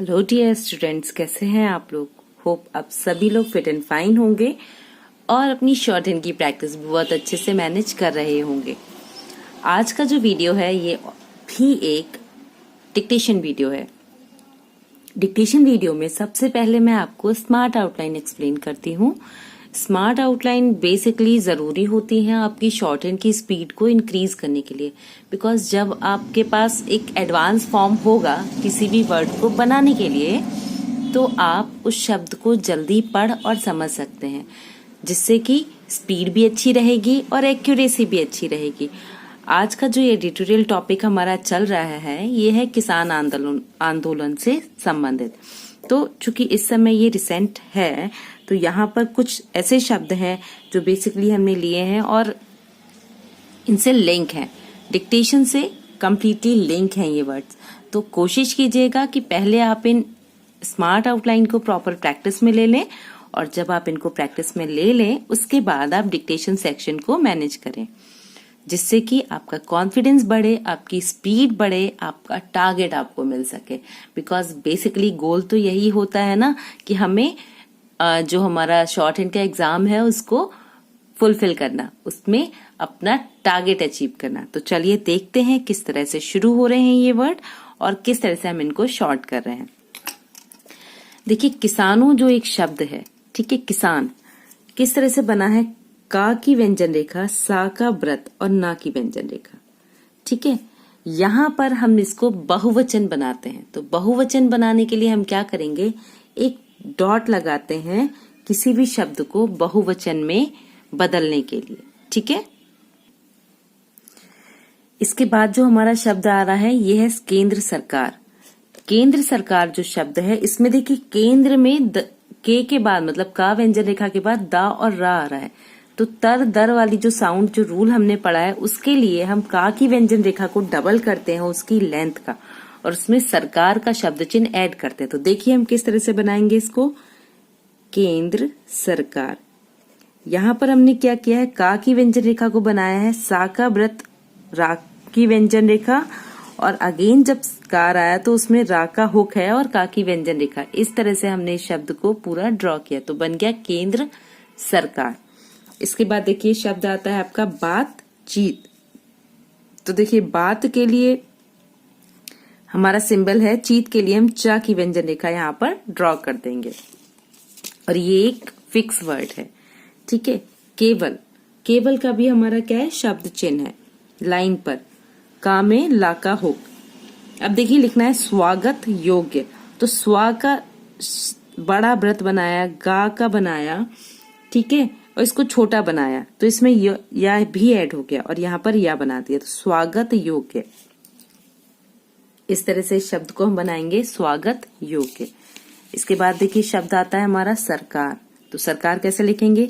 Hello dear students, कैसे हैं आप लोग। होप आप सभी लोग फिट एंड फाइन होंगे और अपनी शॉर्ट हैंड की प्रैक्टिस भी बहुत अच्छे से मैनेज कर रहे होंगे। आज का जो वीडियो है ये भी एक डिक्टेशन वीडियो है। डिक्टेशन वीडियो में सबसे पहले मैं आपको स्मार्ट आउटलाइन एक्सप्लेन करती हूँ। स्मार्ट आउटलाइन बेसिकली जरूरी होती है आपकी शॉर्ट हैंड की स्पीड को इंक्रीज करने के लिए, बिकॉज जब आपके पास एक एडवांस फॉर्म होगा किसी भी वर्ड को बनाने के लिए तो आप उस शब्द को जल्दी पढ़ और समझ सकते हैं, जिससे कि स्पीड भी अच्छी रहेगी और एक्यूरेसी भी अच्छी रहेगी। आज का जो एडिटोरियल टॉपिक हमारा चल रहा है ये है किसान आंदोलन से संबंधित। तो चूंकि इस समय ये रिसेंट है तो यहाँ पर कुछ ऐसे शब्द हैं जो बेसिकली हमने लिए हैं और इनसे लिंक है, डिक्टेशन से कम्प्लीटली लिंक हैं ये वर्ड्स। तो कोशिश कीजिएगा कि पहले आप इन स्मार्ट आउटलाइन को प्रॉपर प्रैक्टिस में ले लें और जब आप इनको प्रैक्टिस में ले लें उसके बाद आप डिक्टेशन सेक्शन को मैनेज करें, जिससे कि आपका कॉन्फिडेंस बढ़े, आपकी स्पीड बढ़े, आपका टारगेट आपको मिल सके। बिकॉज बेसिकली गोल तो यही होता है ना कि हमें जो हमारा शॉर्ट हैंड का एग्जाम है उसको फुलफिल करना, उसमें अपना टारगेट अचीव करना। तो चलिए देखते हैं किस तरह से शुरू हो रहे हैं ये वर्ड और किस तरह से हम इनको शॉर्ट कर रहे हैं। देखिए, किसानों जो एक शब्द है, ठीक है, किसान किस तरह से बना है, का की व्यंजन रेखा, सा का व्रत और ना की व्यंजन रेखा। ठीक है, यहां पर हम इसको बहुवचन बनाते हैं। तो बहुवचन बनाने के लिए हम क्या करेंगे, एक डॉट लगाते हैं किसी भी शब्द को बहुवचन में बदलने के लिए। ठीक है, इसके बाद जो हमारा शब्द आ रहा है ये है केंद्र सरकार। केंद्र सरकार जो शब्द है इसमें देखिए केंद्र में के के बाद मतलब का व्यंजन रेखा के बाद दा और रा आ रहा है। तो तर दर वाली जो साउंड जो रूल हमने पढ़ा है उसके लिए हम का की व्यंजन रेखा को डबल करते हैं उसकी लेंथ का और उसमें सरकार का शब्द चिन्ह ऐड करते हैं। तो देखिए हम किस तरह से बनाएंगे इसको, केंद्र सरकार। यहां पर हमने क्या किया है, का की व्यंजन रेखा को बनाया है, सा का व्रत, रा की व्यंजन रेखा और अगेन जब कार आया तो उसमें रा का हुक है और का की व्यंजन रेखा। इस तरह से हमने इस शब्द को पूरा ड्रॉ किया तो बन गया केंद्र सरकार। इसके बाद देखिए शब्द आता है आपका बातचीत। तो देखिए बात के लिए हमारा सिंबल है, चीत के लिए हम चा की व्यंजन रेखा यहाँ पर ड्रॉ कर देंगे और ये एक फिक्स वर्ड है। ठीक है, केवल, केवल का भी हमारा क्या है, शब्द चिन्ह है लाइन पर, का में ला का हुक। अब देखिए लिखना है स्वागत योग्य। तो स्वा का बड़ा व्रत बनाया, गा का बनाया, ठीक है, और इसको छोटा बनाया तो इसमें या भी ऐड हो गया और यहाँ पर या बना दिया तो स्वागत योग्य। इस तरह से इस शब्द को हम बनाएंगे स्वागत योग्य। इसके बाद देखिए शब्द आता है हमारा सरकार। तो सरकार कैसे लिखेंगे,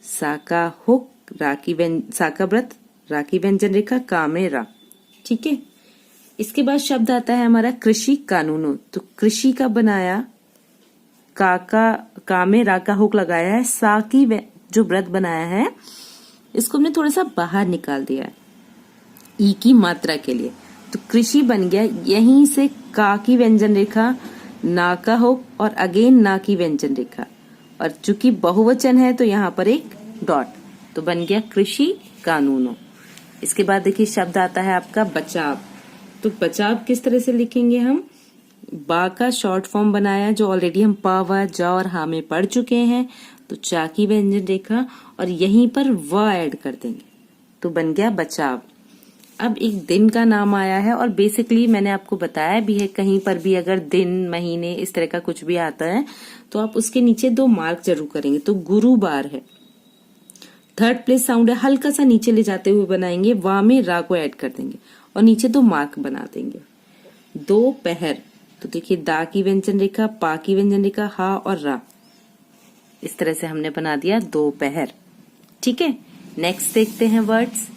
सा का हुक, सा का व्रत, रा की व्यंजन रेखा, का में रा। ठीक है, इसके बाद शब्द आता है हमारा कृषि कानूनों। तो कृषि का बनाया, का में रा का हुक लगाया है, सा की जो व्रत बनाया है इसको हमने थोड़ा सा बाहर निकाल दिया है ई की मात्रा के लिए। तो कृषि बन गया, यहीं से का की व्यंजन रेखा, ना का हुक और अगेन ना की व्यंजन रेखा और चूंकि बहुवचन है तो यहाँ पर एक डॉट, तो बन गया कृषि कानूनों। इसके बाद देखिए शब्द आता है आपका बचाव। तो बचाव किस तरह से लिखेंगे हम, बा का शॉर्ट फॉर्म बनाया जो ऑलरेडी हम पा, वा, जा और हा में पढ़ चुके हैं। तो चा की व्यंजन रेखा और यहीं पर व ऐड कर देंगे तो बन गया बचाव। अब एक दिन का नाम आया है और बेसिकली मैंने आपको बताया भी है, कहीं पर भी अगर दिन, महीने इस तरह का कुछ भी आता है तो आप उसके नीचे 2 मार्क जरूर करेंगे। तो गुरुवार है, थर्ड प्लेस साउंड है, हल्का सा नीचे ले जाते हुए बनाएंगे, वा में रा को ऐड कर देंगे और नीचे 2 मार्क बना देंगे। दोपहर, तो देखिए दा की व्यंजन रेखा, पा की व्यंजन रेखा, हा और रा, इस तरह से हमने बना दिया दोपहर। ठीक है, नेक्स्ट देखते हैं वर्ड्स।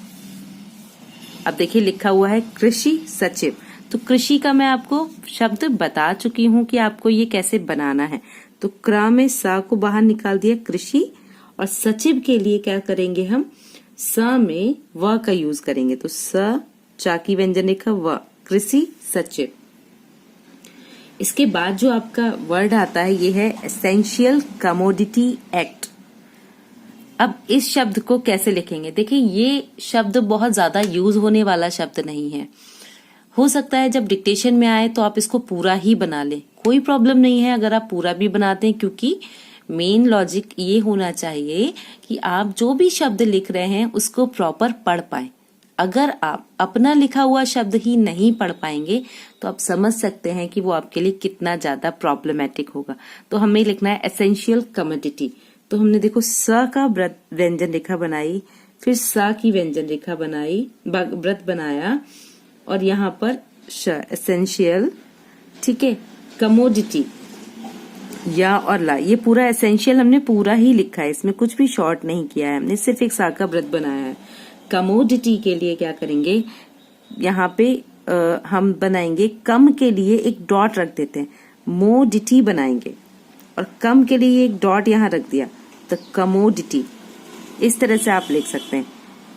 अब देखिए लिखा हुआ है कृषि सचिव। तो कृषि का मैं आपको शब्द बता चुकी हूँ कि आपको ये कैसे बनाना है। तो क्रा में सा को बाहर निकाल दिया, कृषि, और सचिव के लिए क्या करेंगे हम, स में व का यूज करेंगे। तो स, चा की व्यंजन रेखा, व, कृषि सचिव। इसके बाद जो आपका वर्ड आता है ये है एसेंशियल कमोडिटी एक्ट। अब इस शब्द को कैसे लिखेंगे? देखिए, ये शब्द बहुत ज्यादा यूज होने वाला शब्द नहीं है। हो सकता है जब डिक्टेशन में आए तो आप इसको पूरा ही बना लें, कोई प्रॉब्लम नहीं है अगर आप पूरा भी बनाते हैं, क्योंकि मेन लॉजिक ये होना चाहिए कि आप जो भी शब्द लिख रहे हैं उसको प्रॉपर पढ़ पाए। अगर आप अपना लिखा हुआ शब्द ही नहीं पढ़ पाएंगे तो आप समझ सकते हैं कि वो आपके लिए कितना ज्यादा प्रॉब्लमेटिक होगा। तो हमें लिखना है एसेंशियल कमोडिटी। तो हमने देखो स का व्यंजन रेखा बनाई, फिर सा की व्यंजन रेखा बनाई, व्रत बनाया, और यहाँ पर एसेंशियल, ठीक है, कमोडिटी, या और ला, ये पूरा एसेंशियल हमने पूरा ही लिखा है, इसमें कुछ भी शॉर्ट नहीं किया है हमने, सिर्फ एक सा का व्रत बनाया है। कमोडिटी के लिए क्या करेंगे, यहाँ पे हम बनाएंगे कम के लिए एक डॉट रख देते हैं, मोडिटी बनाएंगे, और कम के लिए एक डॉट यहाँ रख दिया तो कमोडिटी। इस तरह से आप लिख सकते हैं।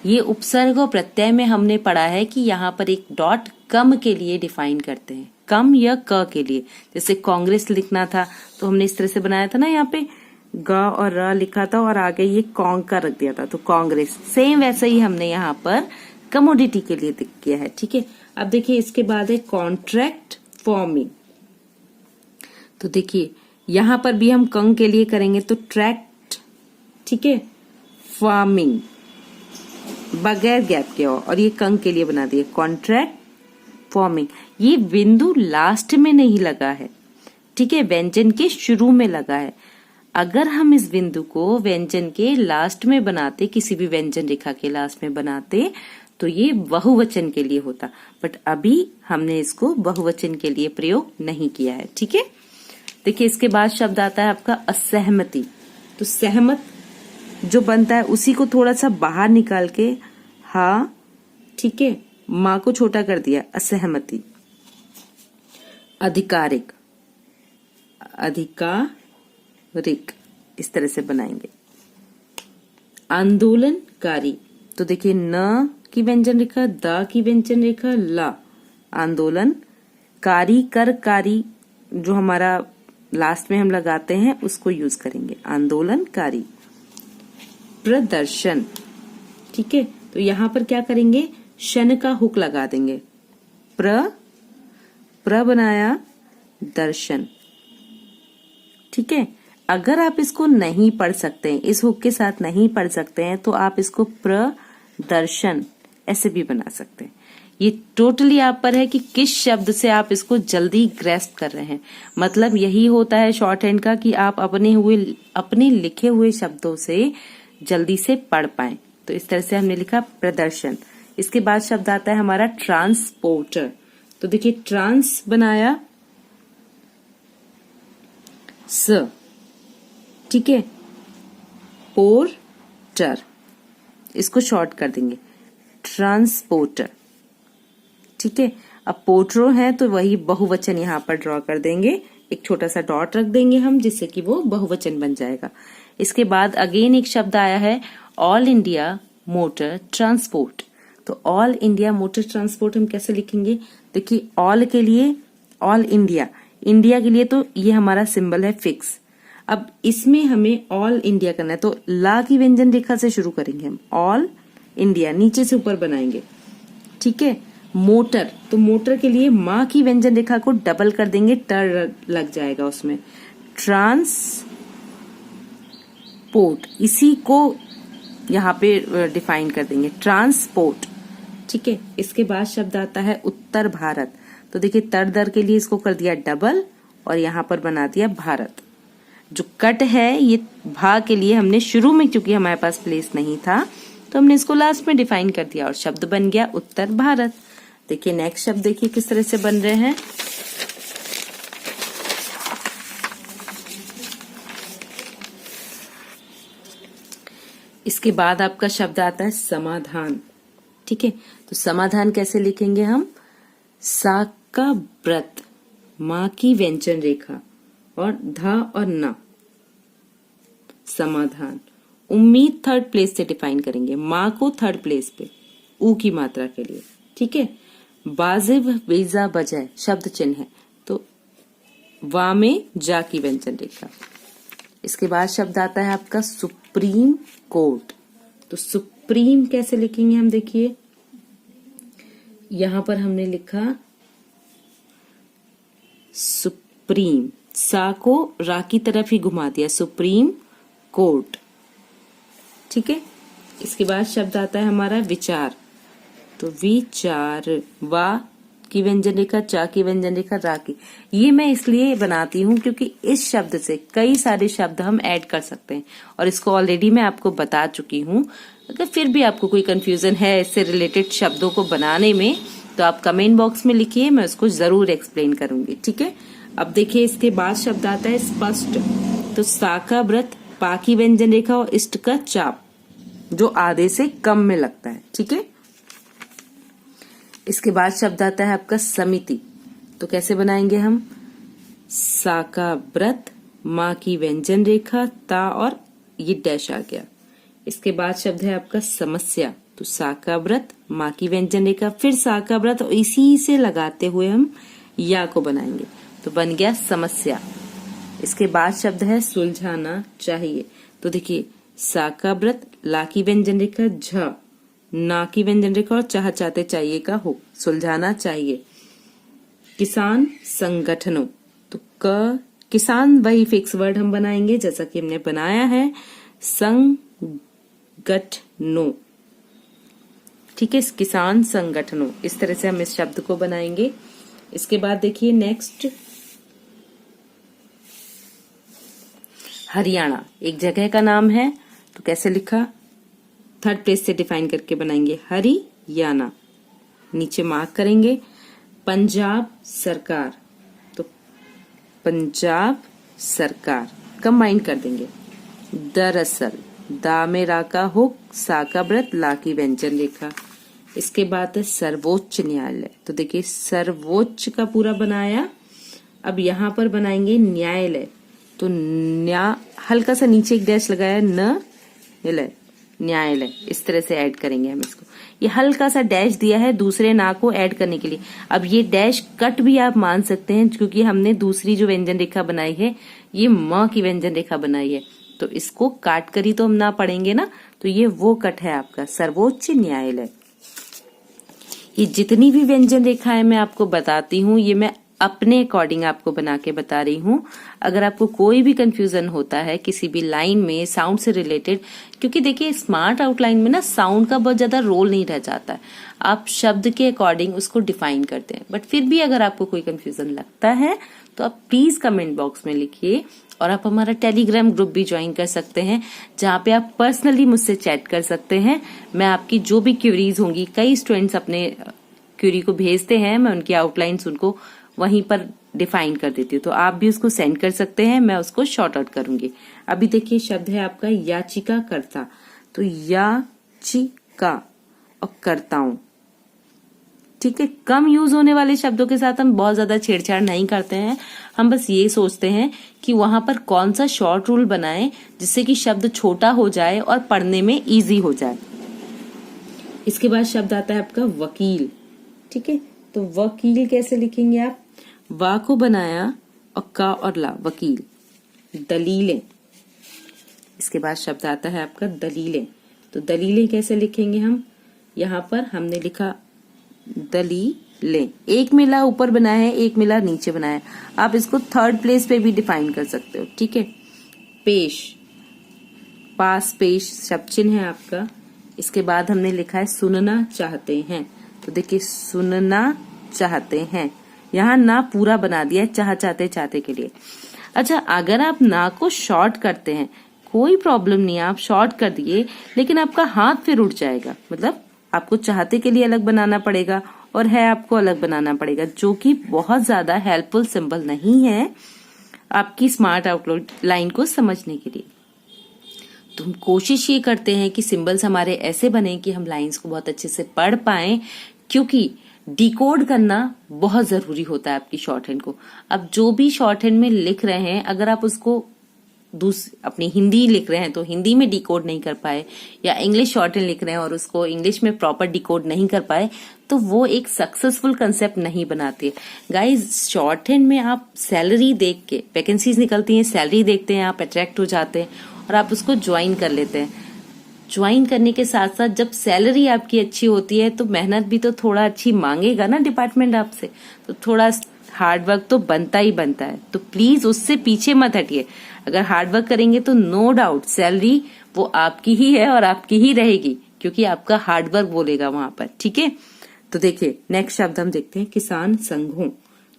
ये उपसर्ग और प्रत्यय में हमने पढ़ा है कि यहाँ पर एक डॉट कम के लिए डिफाइन करते हैं, कम या क के लिए। जैसे कांग्रेस लिखना था तो हमने इस तरह से बनाया था ना, यहाँ पे ग और र लिखा था और आगे ये कॉन्ग का रख दिया था, तो कांग्रेस। सेम वैसे ही हमने यहाँ पर कमोडिटी के लिए किया है, ठीक है। अब देखिए इसके बाद है कॉन्ट्रैक्ट फॉर्मिंग। तो देखिए यहाँ पर भी हम कंग के लिए करेंगे तो ट्रैक्ट, ठीक है, फार्मिंग बगैर गैप के, और ये कंग के लिए बना दिए कॉन्ट्रैक्ट फॉर्मिंग। ये बिंदु लास्ट में नहीं लगा है, ठीक है, व्यंजन के शुरू में लगा है। अगर हम इस बिंदु को व्यंजन के लास्ट में बनाते, किसी भी व्यंजन रेखा के लास्ट में बनाते, तो ये बहुवचन के लिए होता, बट अभी हमने इसको बहुवचन के लिए प्रयोग नहीं किया है, ठीक है। देखिए इसके बाद शब्द आता है आपका असहमति। तो सहमत जो बनता है उसी को थोड़ा सा बाहर निकाल के हा, ठीक है, माँ को छोटा कर दिया, असहमति। अधिकारिक, अधिकारिक, इस तरह से बनाएंगे। आंदोलनकारी, तो देखिए न की व्यंजन रेखा, द की व्यंजन रेखा, ला, आंदोलन, कारी, कर, कारी जो हमारा लास्ट में हम लगाते हैं उसको यूज करेंगे, आंदोलनकारी। प्रदर्शन, ठीक है, तो यहां पर क्या करेंगे, शन का हुक लगा देंगे, प्र बनाया, दर्शन, ठीक है। अगर आप इसको नहीं पढ़ सकते हैं, इस हुक के साथ नहीं पढ़ सकते हैं, तो आप इसको प्रदर्शन ऐसे भी बना सकते हैं। ये टोटली आप पर है कि किस शब्द से आप इसको जल्दी ग्रेस्प कर रहे हैं। मतलब यही होता है शॉर्ट हैंड का कि आप अपने लिखे हुए शब्दों से जल्दी से पढ़ पाएं। तो इस तरह से हमने लिखा प्रदर्शन। इसके बाद शब्द आता है हमारा ट्रांसपोर्टर। तो देखिए ट्रांस बनाया स, ठीक है, पोर्टर, इसको शॉर्ट कर देंगे, ट्रांसपोर्टर, ठीक है। अब पोर्टरो है तो वही बहुवचन यहाँ पर ड्रॉ कर देंगे, एक छोटा सा डॉट रख देंगे हम, जिससे कि वो बहुवचन बन जाएगा। इसके बाद अगेन एक शब्द आया है ऑल इंडिया मोटर ट्रांसपोर्ट। तो ऑल इंडिया मोटर ट्रांसपोर्ट हम कैसे लिखेंगे, देखिए ऑल के लिए ऑल इंडिया, इंडिया के लिए तो ये हमारा सिंबल है फिक्स। अब इसमें हमें ऑल इंडिया करना है, तो ला की व्यंजन रेखा से शुरू करेंगे हम, ऑल इंडिया नीचे से ऊपर बनाएंगे, ठीक है। मोटर, तो मोटर के लिए माँ की व्यंजन रेखा को डबल कर देंगे, टर लग जाएगा उसमें, ट्रांसपोर्ट, इसी को यहाँ पे डिफाइन कर देंगे, ट्रांसपोर्ट, ठीक है। इसके बाद शब्द आता है उत्तर भारत। तो देखिए तर दर के लिए इसको कर दिया डबल और यहाँ पर बना दिया भारत। जो कट है ये भा के लिए हमने शुरू में, क्योंकि हमारे पास प्लेस नहीं था तो हमने इसको लास्ट में डिफाइन कर दिया और शब्द बन गया उत्तर भारत। देखिए नेक्स्ट शब्द देखिए किस तरह से बन रहे हैं। इसके बाद आपका शब्द आता है समाधान, ठीक है। तो समाधान कैसे लिखेंगे हम, सा का व्रत, माँ की व्यंजन रेखा और धा और ना, समाधान। उम्मीद थर्ड प्लेस से डिफाइन करेंगे, माँ को थर्ड प्लेस पे, ऊ की मात्रा के लिए, ठीक है। वाजिब वेजा बजाय शब्द चिन्ह है, तो वा में जा की व्यंजन रेखा। इसके बाद शब्द आता है आपका सुप्रीम कोर्ट। तो सुप्रीम कैसे लिखेंगे हम, देखिए यहां पर हमने लिखा सुप्रीम, सा को रा की तरफ ही घुमा दिया, सुप्रीम कोर्ट। ठीक है। इसके बाद शब्द आता है हमारा विचार। तो विचार, वा की व्यंजन रेखा, चा की व्यंजन रेखा, रा की। ये मैं इसलिए बनाती हूँ क्योंकि इस शब्द से कई सारे शब्द हम ऐड कर सकते हैं और इसको ऑलरेडी मैं आपको बता चुकी हूँ। अगर फिर भी आपको कोई कंफ्यूजन है इससे रिलेटेड शब्दों को बनाने में तो आप कमेंट बॉक्स में लिखिए, मैं उसको जरूर एक्सप्लेन करूंगी। ठीक है। अब देखिए इसके बाद शब्द आता है स्पष्ट। तो सा का व्रत, पा की व्यंजन रेखा और इष्ट का चाप, जो आधे से कम में लगता है। ठीक है। इसके बाद शब्द आता है आपका समिति। तो कैसे बनाएंगे हम, सा का व्रत, माँ की व्यंजन रेखा, ता और ये डैश आ गया। इसके बाद शब्द है आपका समस्या। तो सा का व्रत, माँ की व्यंजन रेखा, फिर सा का व्रत और इसी से लगाते हुए हम या को बनाएंगे, तो बन गया समस्या। इसके बाद शब्द है सुलझाना चाहिए। तो देखिए सा का व्रत, ला की व्यंजन रेखा, झ, ना की व्यंजन रेखा और चाह चाहते चाहिए का हो, सुलझाना चाहिए। किसान संगठनों। तो क, किसान वही फिक्स वर्ड हम बनाएंगे जैसा कि हमने बनाया है, संगठनों। ठीक है, किसान संगठनों, इस तरह से हम इस शब्द को बनाएंगे। इसके बाद देखिए नेक्स्ट, हरियाणा एक जगह का नाम है। तो कैसे लिखा, थर्ड प्लेस से डिफाइन करके बनाएंगे, हरियाणा, नीचे मार्क करेंगे। पंजाब सरकार। तो पंजाब सरकार कंबाइन कर देंगे। दरअसल, दा में रा का हुक, सा का व्रत, ला की व्यंजन रेखा। इसके बाद है सर्वोच्च न्यायालय। तो देखिए सर्वोच्च का पूरा बनाया, अब यहाँ पर बनाएंगे न्यायालय। तो न्या, हल्का सा नीचे एक डैश लगाया, न लय, न्यायालय, इस तरह से ऐड करेंगे हम इसको। ये हल्का सा डैश दिया है दूसरे ना को ऐड करने के लिए। अब ये डैश कट भी आप मान सकते हैं क्योंकि हमने दूसरी जो व्यंजन रेखा बनाई है ये म की व्यंजन रेखा बनाई है, तो इसको काट कर ही तो हम ना पढ़ेंगे ना, तो ये वो कट है आपका सर्वोच्च न्यायालय। ये जितनी भी व्यंजन रेखाएं मैं आपको बताती हूँ ये मैं अपने अकॉर्डिंग आपको बना के बता रही हूँ। अगर आपको कोई भी कंफ्यूजन होता है किसी भी लाइन में साउंड से रिलेटेड, क्योंकि देखिए स्मार्ट आउटलाइन में ना साउंड का बहुत ज्यादा रोल नहीं रह जाता है, आप शब्द के अकॉर्डिंग उसको डिफाइन करते हैं। बट फिर भी अगर आपको कोई कंफ्यूजन लगता है तो आप प्लीज कमेंट बॉक्स में लिखिए, और आप हमारा टेलीग्राम ग्रुप भी ज्वाइन कर सकते हैं जहाँ पे आप पर्सनली मुझसे चैट कर सकते हैं। मैं आपकी जो भी क्यूरीज होंगी, कई स्टूडेंट्स अपने क्यूरी को भेजते हैं, मैं उनकी आउटलाइंस उनको वहीं पर डिफाइन कर देती हूँ, तो आप भी उसको सेंड कर सकते हैं, मैं उसको शॉर्ट आउट करूंगी। अभी देखिए शब्द है आपका याचिका कर्ता। तो याचिका और कर्ताओं, ठीक है, कम यूज होने वाले शब्दों के साथ हम बहुत ज्यादा छेड़छाड़ नहीं करते हैं। हम बस ये सोचते हैं कि वहां पर कौन सा शॉर्ट रूल बनाएं जिससे कि शब्द छोटा हो जाए और पढ़ने में इजी हो जाए। इसके बाद शब्द आता है आपका वकील। ठीक है, तो वकील कैसे लिखेंगे आप, वा को बनाया और का और ला, वकील। दलीलें, इसके बाद शब्द आता है आपका दलीलें। तो दलीलें कैसे लिखेंगे हम, यहाँ पर हमने लिखा दलीलें, एक मिला ऊपर बनाया है, एक मिला नीचे बनाया है, आप इसको थर्ड प्लेस पे भी डिफाइन कर सकते हो। ठीक है, पेश, पास पेश शब्द चिन्ह है आपका। इसके बाद हमने लिखा है सुनना चाहते हैं। तो देखिए सुनना चाहते हैं, यहाँ ना पूरा बना दिया है चाह चाहते चाहते के लिए। अच्छा, अगर आप ना को शॉर्ट करते हैं कोई प्रॉब्लम नहीं है, आप शॉर्ट कर दिए, लेकिन आपका हाथ फिर उठ जाएगा, मतलब आपको चाहते के लिए अलग बनाना पड़ेगा और है आपको अलग बनाना पड़ेगा, जो कि बहुत ज्यादा हेल्पफुल सिंबल नहीं है आपकी स्मार्ट आउटलाइन को समझने के लिए। तो हम कोशिश ये करते हैं कि सिंबल्स हमारे ऐसे बने कि हम लाइंस को बहुत अच्छे से पढ़ पाएं, क्योंकि डिकोड करना बहुत जरूरी होता है आपकी शॉर्ट हैंड को। अब जो भी शॉर्ट हैंड में लिख रहे हैं, अगर आप उसको अपनी हिंदी लिख रहे हैं तो हिंदी में डिकोड नहीं कर पाए, या इंग्लिश शॉर्ट हैंड लिख रहे हैं और उसको इंग्लिश में प्रॉपर डिकोड नहीं कर पाए, तो वो एक सक्सेसफुल कंसेप्ट नहीं बनाते। गाइज, शॉर्ट हैंड में आप सैलरी देख के, वैकेंसीज निकलती हैं, सैलरी देखते हैं, आप अट्रैक्ट हो जाते हैं और आप उसको ज्वाइन कर लेते हैं। ज्वाइन करने के साथ साथ जब सैलरी आपकी अच्छी होती है तो मेहनत भी तो थोड़ा अच्छी मांगेगा ना डिपार्टमेंट आपसे, तो थोड़ा हार्ड वर्क तो बनता ही बनता है। तो प्लीज उससे पीछे मत हटिए। अगर हार्ड वर्क करेंगे तो नो डाउट सैलरी वो आपकी ही है और आपकी ही रहेगी, क्योंकि आपका हार्ड वर्क बोलेगा वहां पर। ठीक है, तो देखिए नेक्स्ट शब्द हम देखते हैं, किसान संघों।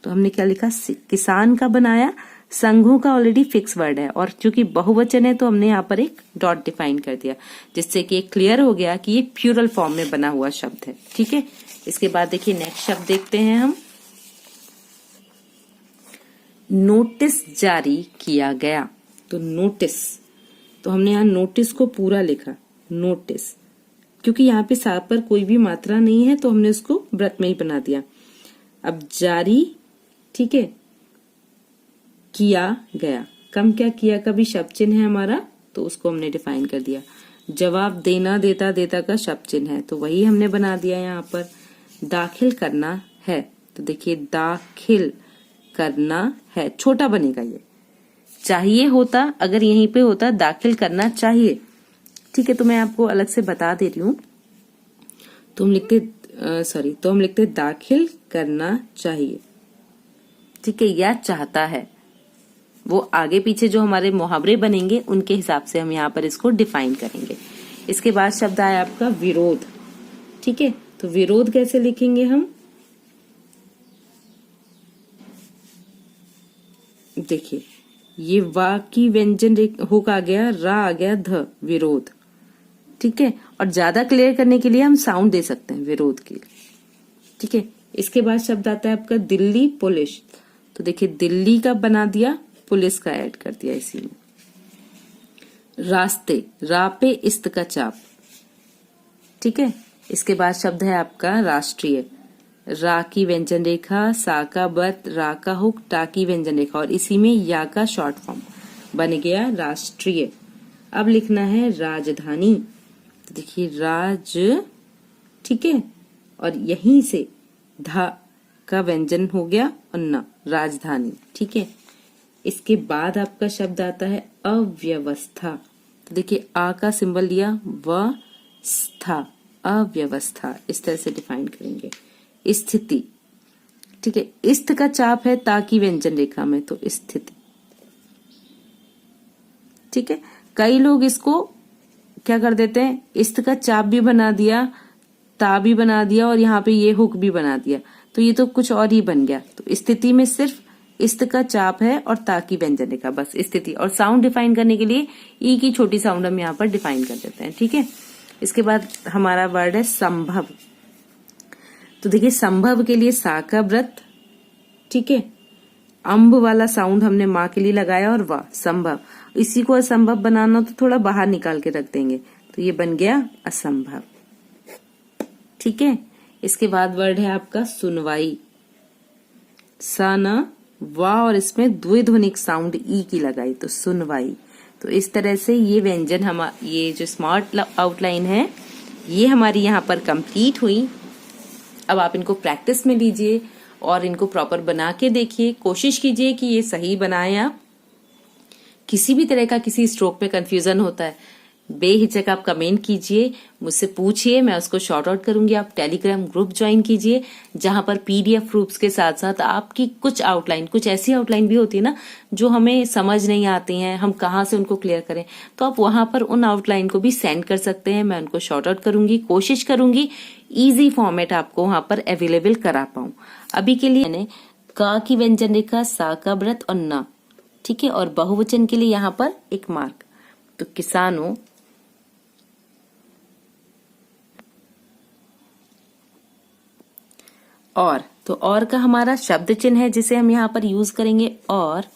तो हमने क्या लिखा, किसान का बनाया, संघों का ऑलरेडी फिक्स वर्ड है, और चूंकि बहुवचन है तो हमने यहाँ पर एक डॉट डिफाइन कर दिया, जिससे कि क्लियर हो गया कि ये प्लूरल फॉर्म में बना हुआ शब्द है। ठीक है, इसके बाद देखिए नेक्स्ट शब्द देखते हैं हम, नोटिस जारी किया गया। तो नोटिस, तो हमने यहाँ नोटिस को पूरा लिखा, नोटिस, क्योंकि यहाँ पे सा पर कोई भी मात्रा नहीं है तो हमने उसको व्रत में ही बना दिया। अब जारी, ठीक है, किया गया, कम क्या किया का भी शब्द चिन्ह है हमारा, तो उसको हमने डिफाइन कर दिया। जवाब देना, देता, देता का शब्द चिन्ह है, तो वही हमने बना दिया यहाँ पर। दाखिल करना है, तो देखिए दाखिल करना है, छोटा बनेगा ये, चाहिए होता अगर यहीं पे होता दाखिल करना चाहिए। ठीक है, तो मैं आपको अलग से बता दे रही हूँ, तो हम लिखते दाखिल करना चाहिए। ठीक है, या चाहता है, वो आगे पीछे जो हमारे मुहावरे बनेंगे उनके हिसाब से हम यहाँ पर इसको डिफाइन करेंगे। इसके बाद शब्द आया आपका विरोध। ठीक है, तो विरोध कैसे लिखेंगे हम, देखिए ये वा की व्यंजन हुक आ गया, रा आ गया, ध, विरोध। ठीक है, और ज्यादा क्लियर करने के लिए हम साउंड दे सकते हैं विरोध के लिए। ठीक है, इसके बाद शब्द आता है आपका दिल्ली पुलिस। तो देखिए दिल्ली का बना दिया, पुलिस का ऐड कर दिया इसी में। रास्ते, रा पे इस्त का चाप। ठीक है, इसके बाद शब्द है आपका राष्ट्रीय, रा की व्यंजन रेखा, सा का बत, रा का हुक, टा की व्यंजन रेखा, और इसी में या का शॉर्ट फॉर्म बन गया राष्ट्रीय। अब लिखना है राजधानी, तो देखिए राज, ठीक है, और यहीं से धा का व्यंजन हो गया और न, राजधानी। ठीक है, इसके बाद आपका शब्द आता है अव्यवस्था। तो देखिए आ का सिंबल लिया, व स्था, अव्यवस्था, इस तरह से डिफाइन करेंगे। स्थिति, ठीक है, इस्त का चाप है ता की व्यंजन रेखा में, तो स्थिति। ठीक है, कई लोग इसको क्या कर देते हैं, इस्त का चाप भी बना दिया, ता भी बना दिया, और यहाँ पे ये हुक भी बना दिया, तो ये तो कुछ और ही बन गया। तो स्थिति में सिर्फ इस्त का चाप है और ता की व्यंजन रेखा, बस स्थिति। और साउंड डिफाइन करने के लिए ई की छोटी साउंड हम यहाँ पर डिफाइन कर देते हैं। ठीक है, इसके बाद हमारा वर्ड है संभव। तो देखिए संभव के लिए सा का व्रत, ठीक है, अम्ब वाला साउंड हमने माँ के लिए लगाया, और वाह, संभव। इसी को असंभव बनाना तो थोड़ा बाहर निकाल के रख देंगे, तो ये बन गया असंभव। ठीक है, इसके बाद वर्ड है आपका सुनवाई, सा न वाह, और इसमें द्विध्वनिक साउंड ई की लगाई, तो सुनवाई। तो इस तरह से ये व्यंजन ये जो स्मार्ट आउटलाइन है ये हमारी यहाँ पर कंप्लीट हुई। अब आप इनको प्रैक्टिस में लीजिए और इनको प्रॉपर बना के देखिए, कोशिश कीजिए कि ये सही बनाएं आप। किसी भी तरह का किसी स्ट्रोक पे कंफ्यूजन होता है, बेहिचक आप कमेंट कीजिए, मुझसे पूछिए, मैं उसको शॉर्ट आउट करूंगी। आप टेलीग्राम ग्रुप ज्वाइन कीजिए, जहां पर पीडीएफ प्रूफ्स के साथ साथ आपकी कुछ आउटलाइन, कुछ ऐसी आउटलाइन भी होती है ना जो हमें समझ नहीं आती हैं, हम कहाँ से उनको क्लियर करें, तो आप वहां पर उन आउटलाइन को भी सेंड कर सकते हैं, मैं उनको शॉर्ट आउट करूंगी। कोशिश करूंगी ईजी फॉर्मेट आपको वहां पर अवेलेबल करा पाऊं। अभी के लिए मैंने का की व्यंजन रेखा, सा का व्रत और ना, ठीक है, और बहुवचन के लिए यहाँ पर एक मार्क, तो किसानों, और, तो और का हमारा शब्द चिन्ह है जिसे हम यहाँ पर यूज करेंगे, और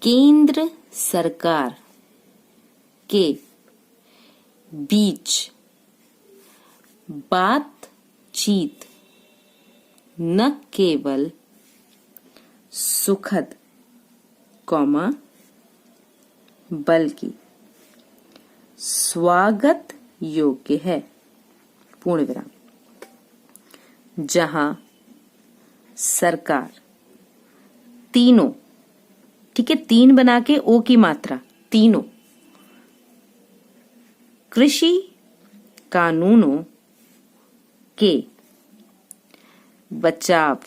केंद्र सरकार के बीच बातचीत न केवल सुखद, कौमा, बल्कि स्वागत योग्य है, पूर्ण विराम। जहां सरकार, तीनों, ठीक है, 3 बना के ओ की मात्रा, तीनों कृषि कानूनों के बचाव,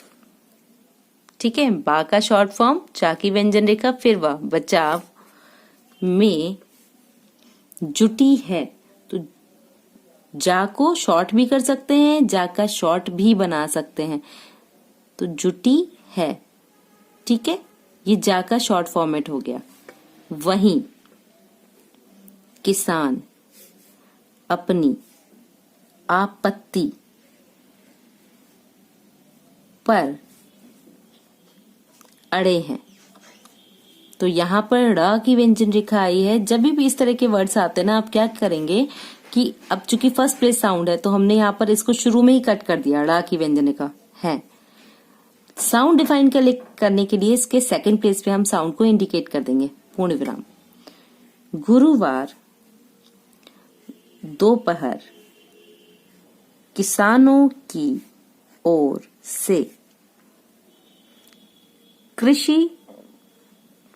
ठीक है, बा का शॉर्ट फॉर्म, चा की व्यंजन रेखा, फिर वह बचाव में जुटी है। तो जा को शॉर्ट भी कर सकते हैं, जा का शॉर्ट भी बना सकते हैं। तो जुटी है, ठीक है, ये जा का शॉर्ट फॉर्मेट हो गया। वहीं किसान अपनी आपत्ति पर अड़े हैं। तो यहां पर ड़ की व्यंजन रेखा आई है। जब भी इस तरह के वर्ड्स आते हैं ना, आप क्या करेंगे कि अब चूंकि फर्स्ट प्लेस साउंड है तो हमने यहाँ पर इसको शुरू में ही कट कर दिया, ड़ की व्यंजन रेखा है। साउंड डिफाइन करने के लिए इसके सेकंड प्लेस पे हम साउंड को इंडिकेट कर देंगे, पूर्ण विराम। गुरुवार दोपहर किसानों की ओर से कृषि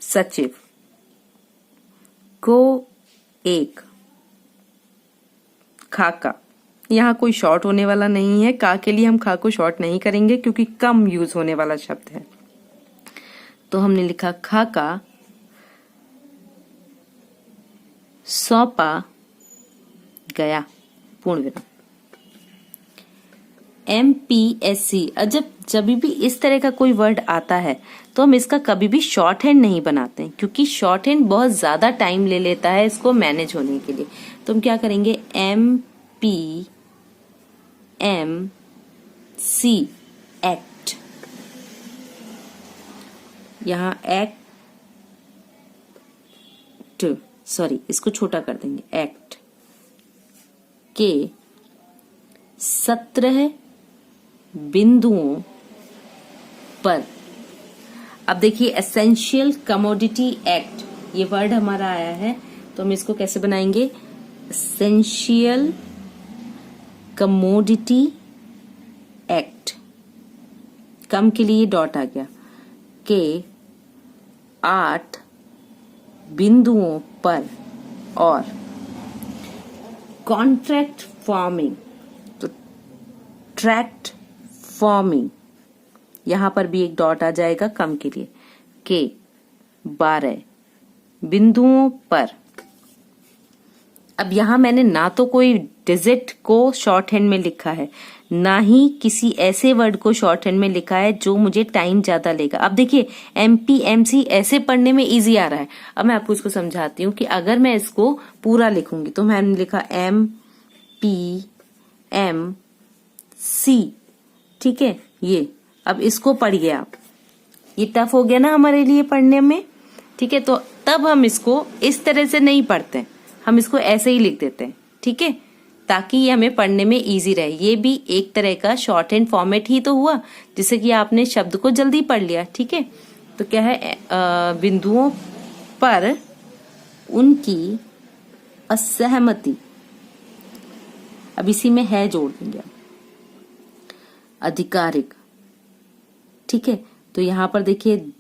सचिव को एक खाका, यहाँ कोई शॉर्ट होने वाला नहीं है, का के लिए हम खा को शॉर्ट नहीं करेंगे क्योंकि कम यूज होने वाला शब्द है। तो हमने लिखा खाका सौंपा गया, पूर्ण विराम। MPSC, जब भी इस तरह का कोई वर्ड आता है तो हम इसका कभी भी शॉर्ट हैंड नहीं बनाते हैं, क्योंकि शॉर्ट हैंड बहुत ज्यादा टाइम ले लेता है इसको मैनेज होने के लिए। तो हम क्या करेंगे, MPMC एक्ट, यहाँ एक्ट, सॉरी इसको छोटा कर देंगे, एक्ट के 17 बिंदुओं पर। अब देखिए, एसेंशियल कमोडिटी एक्ट, ये वर्ड हमारा आया है, तो हम इसको कैसे बनाएंगे, एसेंशियल कमोडिटी एक्ट, कम के लिए डॉट आ गया, के 8 बिंदुओं पर और कॉन्ट्रैक्ट फार्मिंग, तो ट्रैक्ट फार्मिंग, यहां पर भी एक डॉट आ जाएगा कम के लिए, के 12 बिंदुओं पर। अब यहां मैंने ना तो कोई डिजिट को शॉर्ट हैंड में लिखा है, ना ही किसी ऐसे वर्ड को शॉर्ट हैंड में लिखा है जो मुझे टाइम ज्यादा लेगा। अब देखिए, MPMC ऐसे पढ़ने में इजी आ रहा है। अब मैं आपको इसको समझाती हूँ कि अगर मैं इसको पूरा लिखूंगी तो मैंने लिखा MPMC, ठीक है, ये। अब इसको पढ़िए आप, ये टफ हो गया ना हमारे लिए पढ़ने में, ठीक है। तो तब हम इसको इस तरह से नहीं पढ़ते, हम इसको ऐसे ही लिख देते हैं, ठीक है, ताकि ये हमें पढ़ने में इजी रहे। ये भी एक तरह का शॉर्ट हैंड फॉर्मेट ही तो हुआ, जिससे कि आपने शब्द को जल्दी पढ़ लिया, ठीक है। तो क्या है, बिंदुओं पर उनकी असहमति, अब इसी में है जोड़ देंगे, आधिकारिक, ठीक है। तो यहां पर देखिए,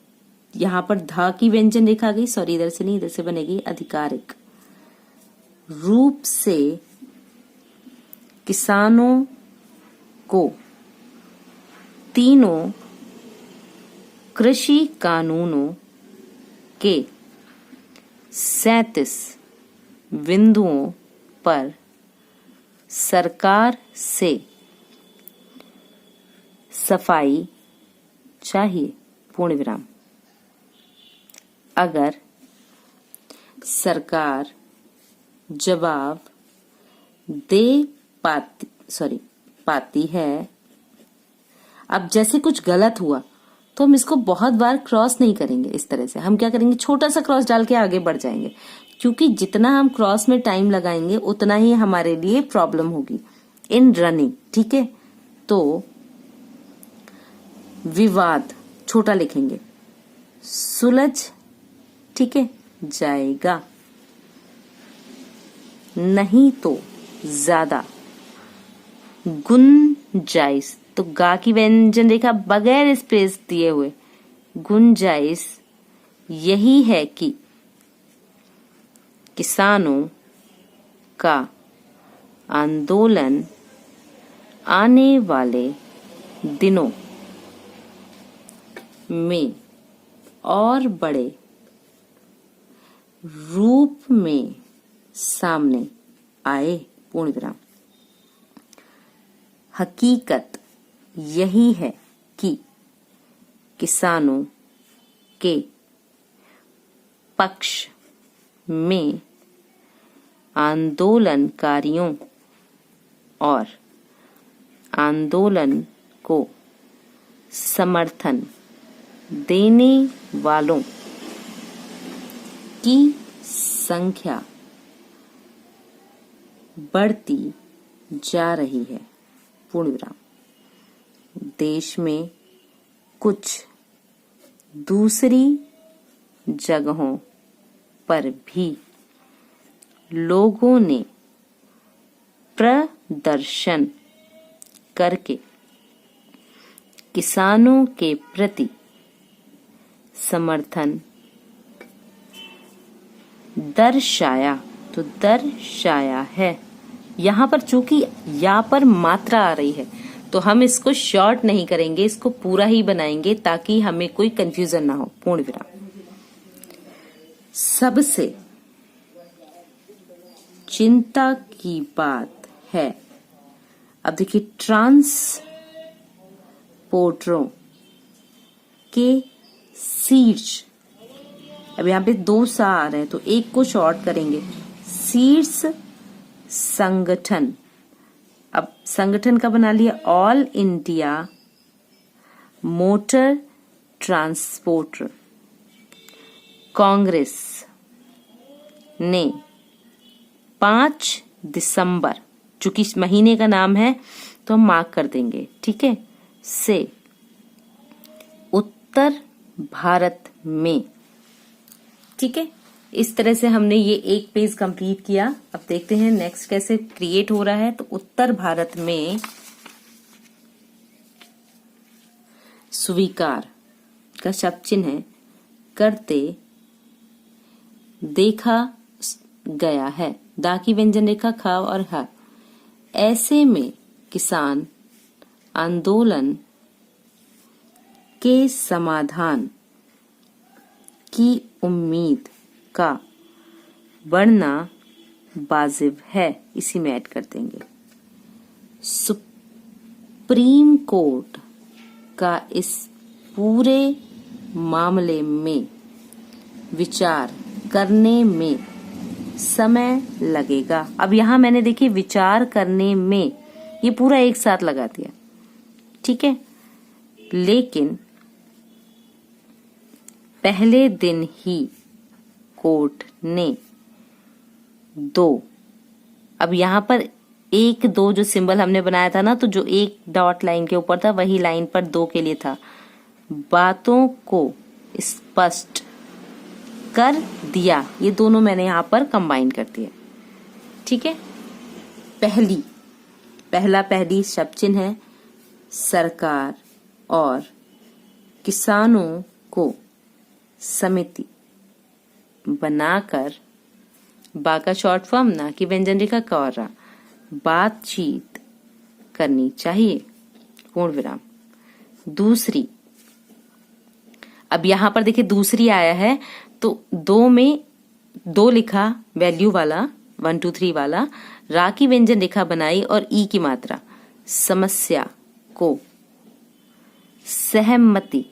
यहां पर धा की व्यंजन रेखा गई, सॉरी इधर से नहीं, इधर से बनेगी आधिकारिक रूप से किसानों को तीनों कृषि कानूनों के 37 बिंदुओं पर सरकार से सफाई चाहिए, पूर्ण विराम। अगर सरकार जवाब दे पाती है, अब जैसे कुछ गलत हुआ तो हम इसको बहुत बार क्रॉस नहीं करेंगे। इस तरह से हम क्या करेंगे, छोटा सा क्रॉस डाल के आगे बढ़ जाएंगे, क्योंकि जितना हम क्रॉस में टाइम लगाएंगे उतना ही हमारे लिए प्रॉब्लम होगी इन रनिंग, ठीक है। तो विवाद छोटा लिखेंगे, सुलझ, ठीक है, जाएगा, नहीं तो ज्यादा गुंजाइश, तो गा की व्यंजन रेखा बगैर स्पेस दिए हुए, गुंजाइश यही है कि किसानों का आंदोलन आने वाले दिनों में और बड़े रूप में सामने आए, पूर्ण विराम। हकीकत यही है कि किसानों के पक्ष में आंदोलनकारियों और आंदोलन को समर्थन देने वालों की संख्या बढ़ती जा रही है, पूर्ण विराम। देश में कुछ दूसरी जगहों पर भी लोगों ने प्रदर्शन करके किसानों के प्रति समर्थन दर्शाया, तो दर्शाया है। यहाँ पर चूंकि यहाँ पर मात्रा आ रही है तो हम इसको शॉर्ट नहीं करेंगे, इसको पूरा ही बनाएंगे ताकि हमें कोई कंफ्यूजन ना हो, पूर्ण विराम। सबसे चिंता की बात है, अब देखिए, ट्रांसपोर्टरों के शीर्ष, अब यहाँ पे दो सा आ रहे हैं तो एक को शॉर्ट करेंगे, शीर्ष संगठन। अब संगठन का बना लिया all India motor transporter Congress ने 5 दिसंबर, चूंकि इस महीने का नाम है तो हम मार्क कर देंगे, ठीक है, से उत्तर भारत में, ठीक है। इस तरह से हमने ये एक पेज कंप्लीट किया। अब देखते हैं नेक्स्ट कैसे क्रिएट हो रहा है। तो उत्तर भारत में स्वीकार का शब्द चिन्ह है, करते देखा गया है, दा की व्यंजन रेखा खा और हा। ऐसे में किसान आंदोलन के समाधान की उम्मीद का बढ़ना वाजिब है, इसी में ऐड कर देंगे। सुप्रीम कोर्ट का इस पूरे मामले में विचार करने में समय लगेगा। अब यहां मैंने देखिए विचार करने में ये पूरा एक साथ लगा दिया, ठीक है, लेकिन पहले दिन ही कोर्ट ने 2, अब यहां पर 1 2 जो सिंबल हमने बनाया था ना, तो जो एक डॉट लाइन के ऊपर था वही लाइन पर 2 के लिए था, बातों को स्पष्ट कर दिया। ये दोनों मैंने यहां पर कंबाइन कर दिया, ठीक है। पहली शब्द चिन्ह है, सरकार और किसानों को समिति बनाकर, बा का शॉर्ट फॉर्म, ना कि व्यंजन रेखा का और रा, बातचीत करनी चाहिए, पूर्ण विराम। दूसरी, अब यहां पर देखिए दूसरी आया है तो 2 में 2 लिखा वैल्यू वाला 1 2 3 वाला, रा की व्यंजन रेखा बनाई और ई की मात्रा, समस्या को सहमति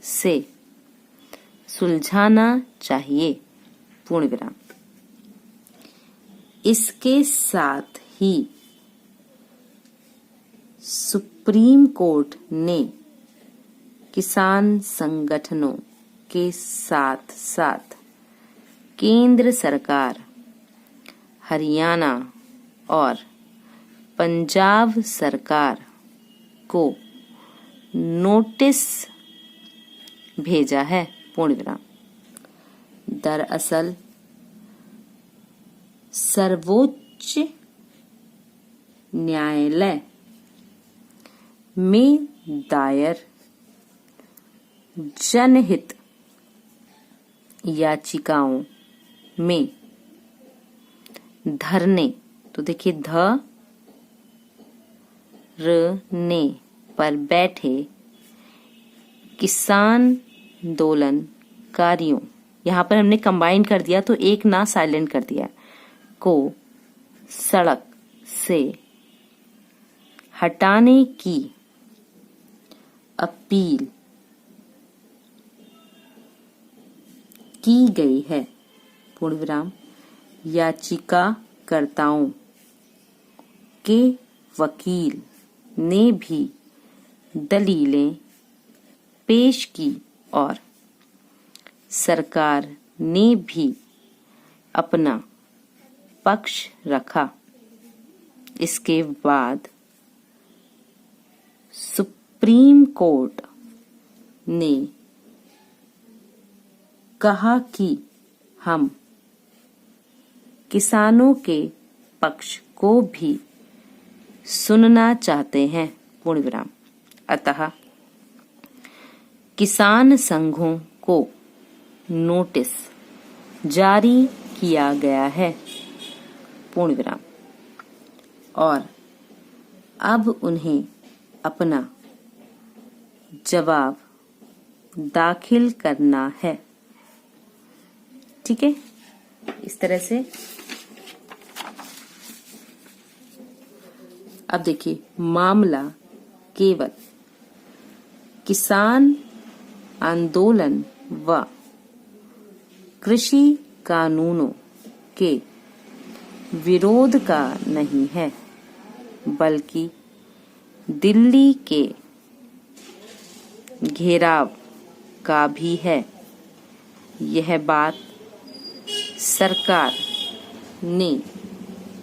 से सुलझाना चाहिए, पूर्ण विराम। इसके साथ ही सुप्रीम कोर्ट ने किसान संगठनों के साथ साथ केंद्र सरकार, हरियाणा और पंजाब सरकार को नोटिस भेजा है, पूर्ण विराम। दरअसल सर्वोच्च न्यायालय में दायर जनहित याचिकाओं में धरने, तो देखिए धरने पर बैठे किसान आंदोलनकारियों, यहाँ पर हमने कंबाइन कर दिया तो एक ना साइलेंट कर दिया, को सड़क से हटाने की अपील की गई है। पूर्ण विराम। याचिकाकर्ताओं के वकील ने भी दलीलें पेश की और सरकार ने भी अपना पक्ष रखा। इसके बाद सुप्रीम कोर्ट ने कहा कि हम किसानों के पक्ष को भी सुनना चाहते हैं। पूर्ण विराम। अतः किसान संघों को नोटिस जारी किया गया है। पूर्ण विराम। और अब उन्हें अपना जवाब दाखिल करना है। ठीक है, इस तरह से। अब देखिए, मामला केवल किसान आंदोलन व कृषि कानूनों के विरोध का नहीं है, बल्कि दिल्ली के घेराव का भी है। यह बात सरकार ने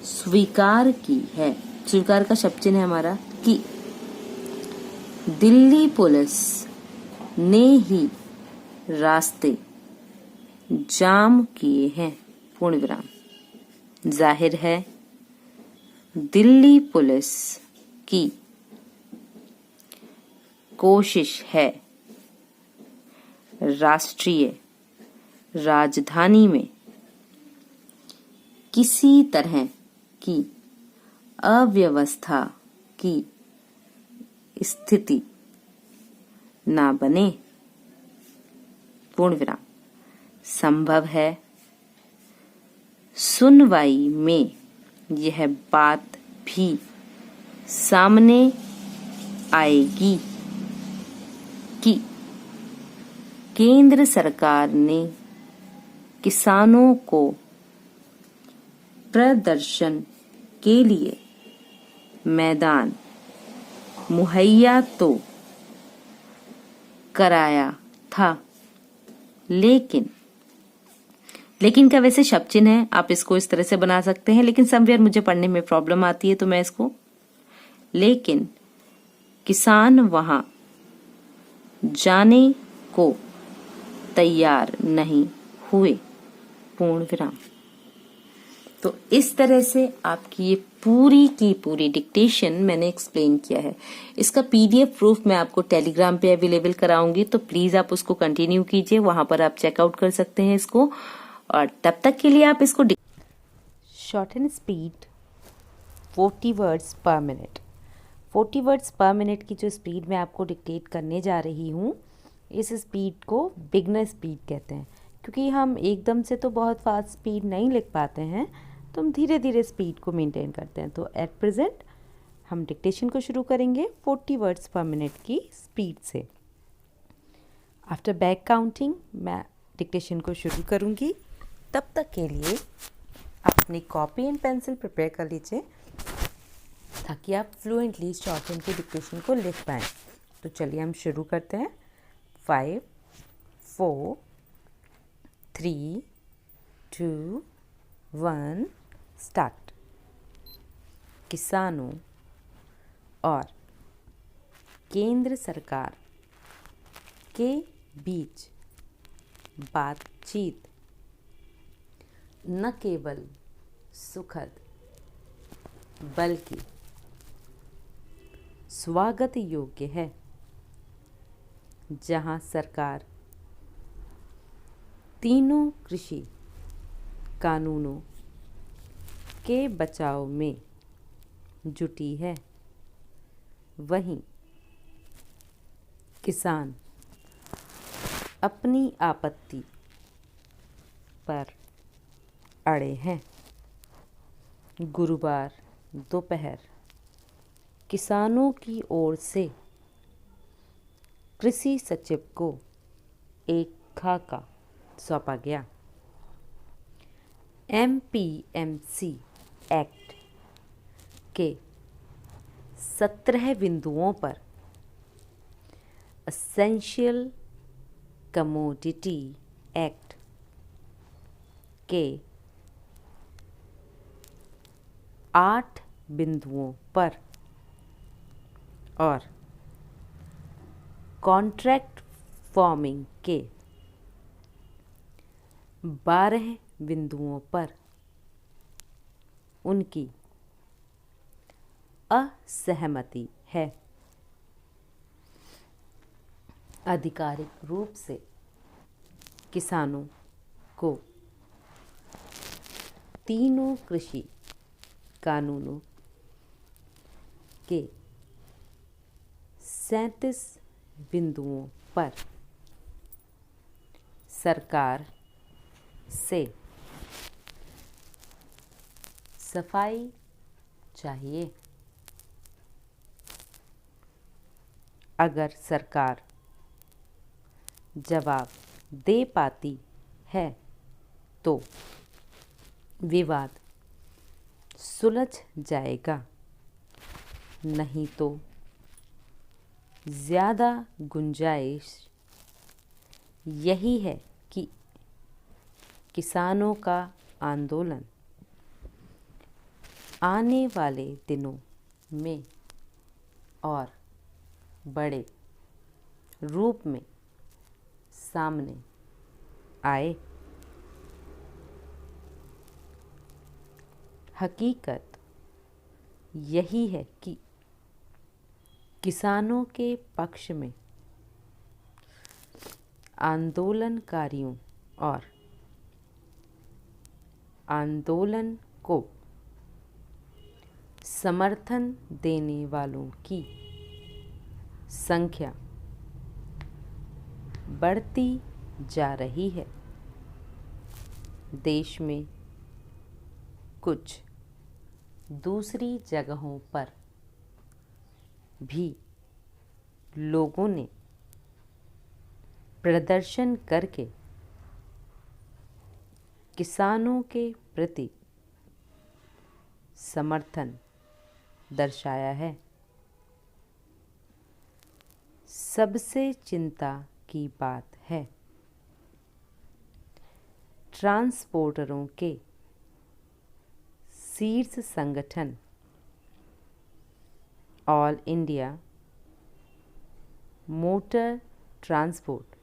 स्वीकार की है। स्वीकार का शब्द चिन्ह है हमारा कि दिल्ली पुलिस ने ही रास्ते जाम किए हैं। पूर्ण विराम। जाहिर है दिल्ली पुलिस की कोशिश है राष्ट्रीय राजधानी में किसी तरह की अव्यवस्था की स्थिति ना बने। पूर्ण विराम। संभव है सुनवाई में यह बात भी सामने आएगी कि केंद्र सरकार ने किसानों को प्रदर्शन के लिए मैदान मुहैया तो कराया था, लेकिन का वैसे शब्द चिन्ह है, आप इसको इस तरह से बना सकते हैं, लेकिन समवेयर मुझे पढ़ने में प्रॉब्लम आती है तो मैं इसको, लेकिन किसान वहां जाने को तैयार नहीं हुए। पूर्ण विराम। तो इस तरह से आपकी ये पूरी की पूरी डिक्टेशन मैंने एक्सप्लेन किया है। इसका पीडीएफ प्रूफ मैं आपको टेलीग्राम पे अवेलेबल कराऊंगी, तो प्लीज आप उसको कंटिन्यू कीजिए, वहां पर आप चेकआउट कर सकते हैं इसको। और तब तक के लिए आप इसको शॉर्ट एंड स्पीड 40 वर्ड्स पर मिनट 40 वर्ड्स पर मिनट की जो स्पीड मैं आपको डिक्टेट करने जा रही हूँ, इस स्पीड को बिगनर स्पीड कहते हैं, क्योंकि हम एकदम से तो बहुत फास्ट स्पीड नहीं लिख पाते हैं, तो हम धीरे धीरे स्पीड को मेंटेन करते हैं। तो एट प्रेजेंट हम डिक्टेशन को शुरू करेंगे 40 वर्ड्स पर मिनट की स्पीड से। आफ्टर बैक काउंटिंग मैं डिक्टेशन को शुरू करूँगी। तब तक के लिए आप अपनी कॉपी एंड पेंसिल प्रिपेयर कर लीजिए, ताकि आप फ्लुएंटली शॉर्ट हैंड की डिक्टेशन को लिख पाएँ। तो चलिए हम शुरू करते हैं। 5, 4, 3, 2, 1 स्टार्ट। किसानों और केंद्र सरकार के बीच बातचीत न केवल सुखद बल्कि स्वागत योग्य है, जहां सरकार तीनों कृषि कानूनों के बचाव में जुटी है, वहीं किसान अपनी आपत्ति पर अड़े हैं। गुरुवार दोपहर किसानों की ओर से कृषि सचिव को एक खाका सौंपा गया। एमपीएमसी एक्ट के 17 बिंदुओं पर एसेंशियल कमोडिटी एक्ट के 8 बिंदुओं पर और कॉन्ट्रैक्ट फार्मिंग के 12 बिंदुओं पर उनकी असहमति है। आधिकारिक रूप से किसानों को तीनों कृषि कानूनों के 37 बिंदुओं पर सरकार से सफाई चाहिए। अगर सरकार जवाब दे पाती है तो विवाद सुलझ जाएगा, नहीं तो ज़्यादा गुंजाइश यही है कि किसानों का आंदोलन आने वाले दिनों में और बड़े रूप में सामने आए। हकीकत यही है कि किसानों के पक्ष में आंदोलनकारियों और आंदोलन को समर्थन देने वालों की संख्या बढ़ती जा रही है। देश में कुछ दूसरी जगहों पर भी लोगों ने प्रदर्शन करके किसानों के प्रति समर्थन दर्शाया है। सबसे चिंता की बात है ट्रांसपोर्टरों के शीर्ष संगठन all India motor transport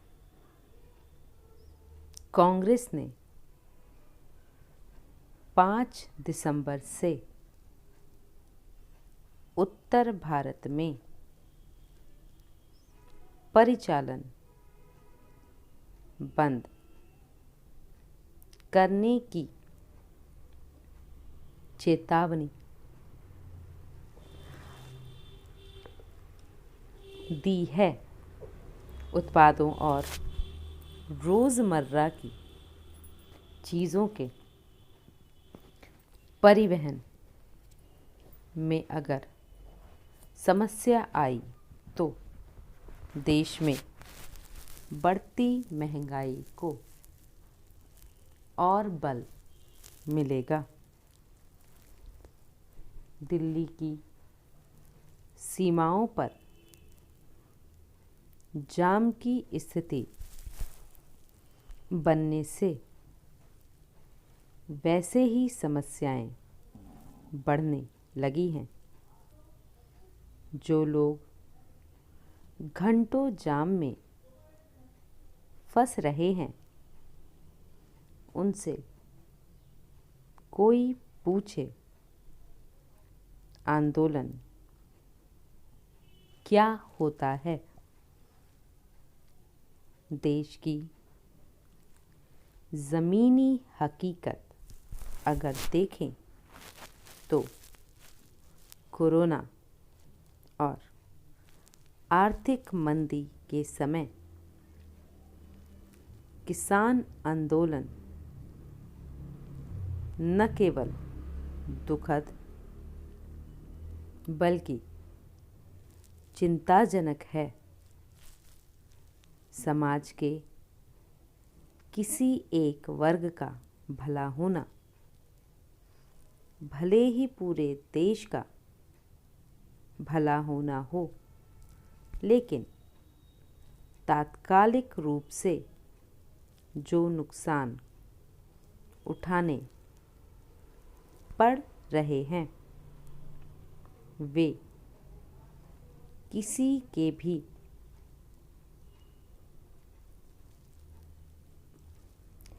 Congress ने 5 दिसंबर से उत्तर भारत में परिचालन बंद करने की चेतावनी दी है। उत्पादों और रोज़मर्रा की चीज़ों के परिवहन में अगर समस्या आई तो देश में बढ़ती महंगाई को और बल मिलेगा। दिल्ली की सीमाओं पर जाम की स्थिति बनने से वैसे ही समस्याएं बढ़ने लगी हैं। जो लोग घंटों जाम में फंस रहे हैं उनसे कोई पूछे, आंदोलन क्या होता है? देश की ज़मीनी हकीकत अगर देखें तो कोरोना और आर्थिक मंदी के समय किसान आंदोलन न केवल दुखद बल्कि चिंताजनक है। समाज के किसी एक वर्ग का भला होना भले ही पूरे देश का भला होना हो, लेकिन तात्कालिक रूप से जो नुकसान उठाने पड़ रहे हैं वे किसी के भी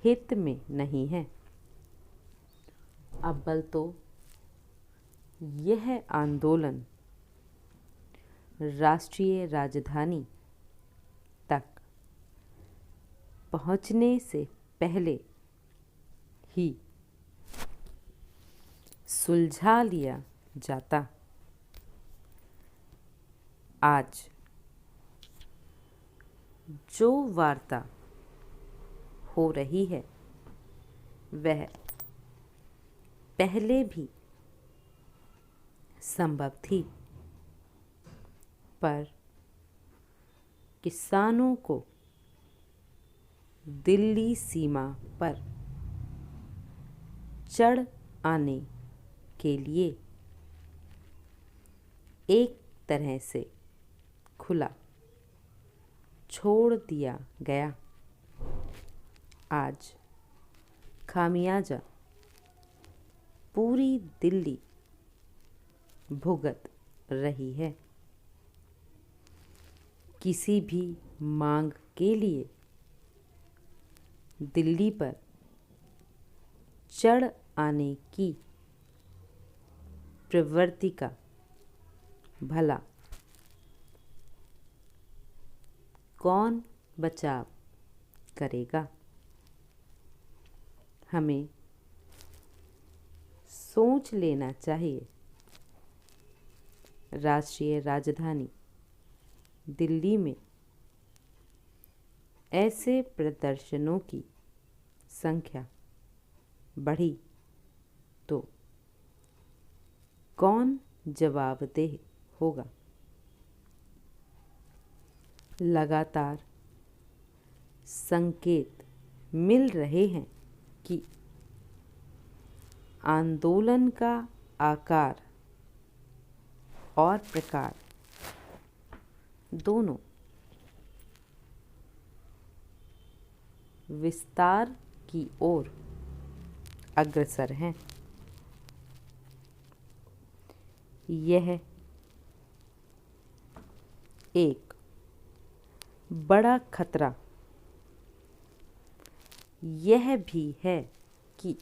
हित में नहीं है। अव्वल तो यह आंदोलन राष्ट्रीय राजधानी तक पहुंचने से पहले ही सुलझा लिया जाता। आज जो वार्ता हो रही है वह पहले भी संभव थी, पर किसानों को दिल्ली सीमा पर चढ़ आने के लिए एक तरह से खुला छोड़ दिया गया। आज खामियाजा पूरी दिल्ली भुगत रही है। किसी भी मांग के लिए दिल्ली पर चढ़ आने की प्रवृत्ति का भला कौन बचाव करेगा? हमें सोच लेना चाहिए। राष्ट्रीय राजधानी दिल्ली में ऐसे प्रदर्शनों की संख्या बढ़ी तो कौन जवाबदेह होगा? लगातार संकेत मिल रहे हैं कि आंदोलन का आकार और प्रकार दोनों विस्तार की ओर अग्रसर हैं। यह एक बड़ा खतरा यह भी है कि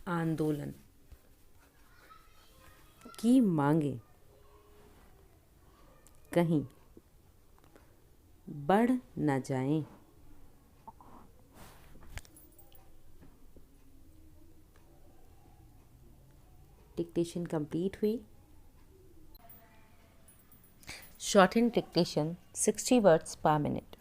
आंदोलन की मांगें कहीं बढ़ न जाएं। डिक्टेशन कंप्लीट हुई। शॉर्ट हैंड डिक्टेशन 60 वर्ड्स पर मिनट।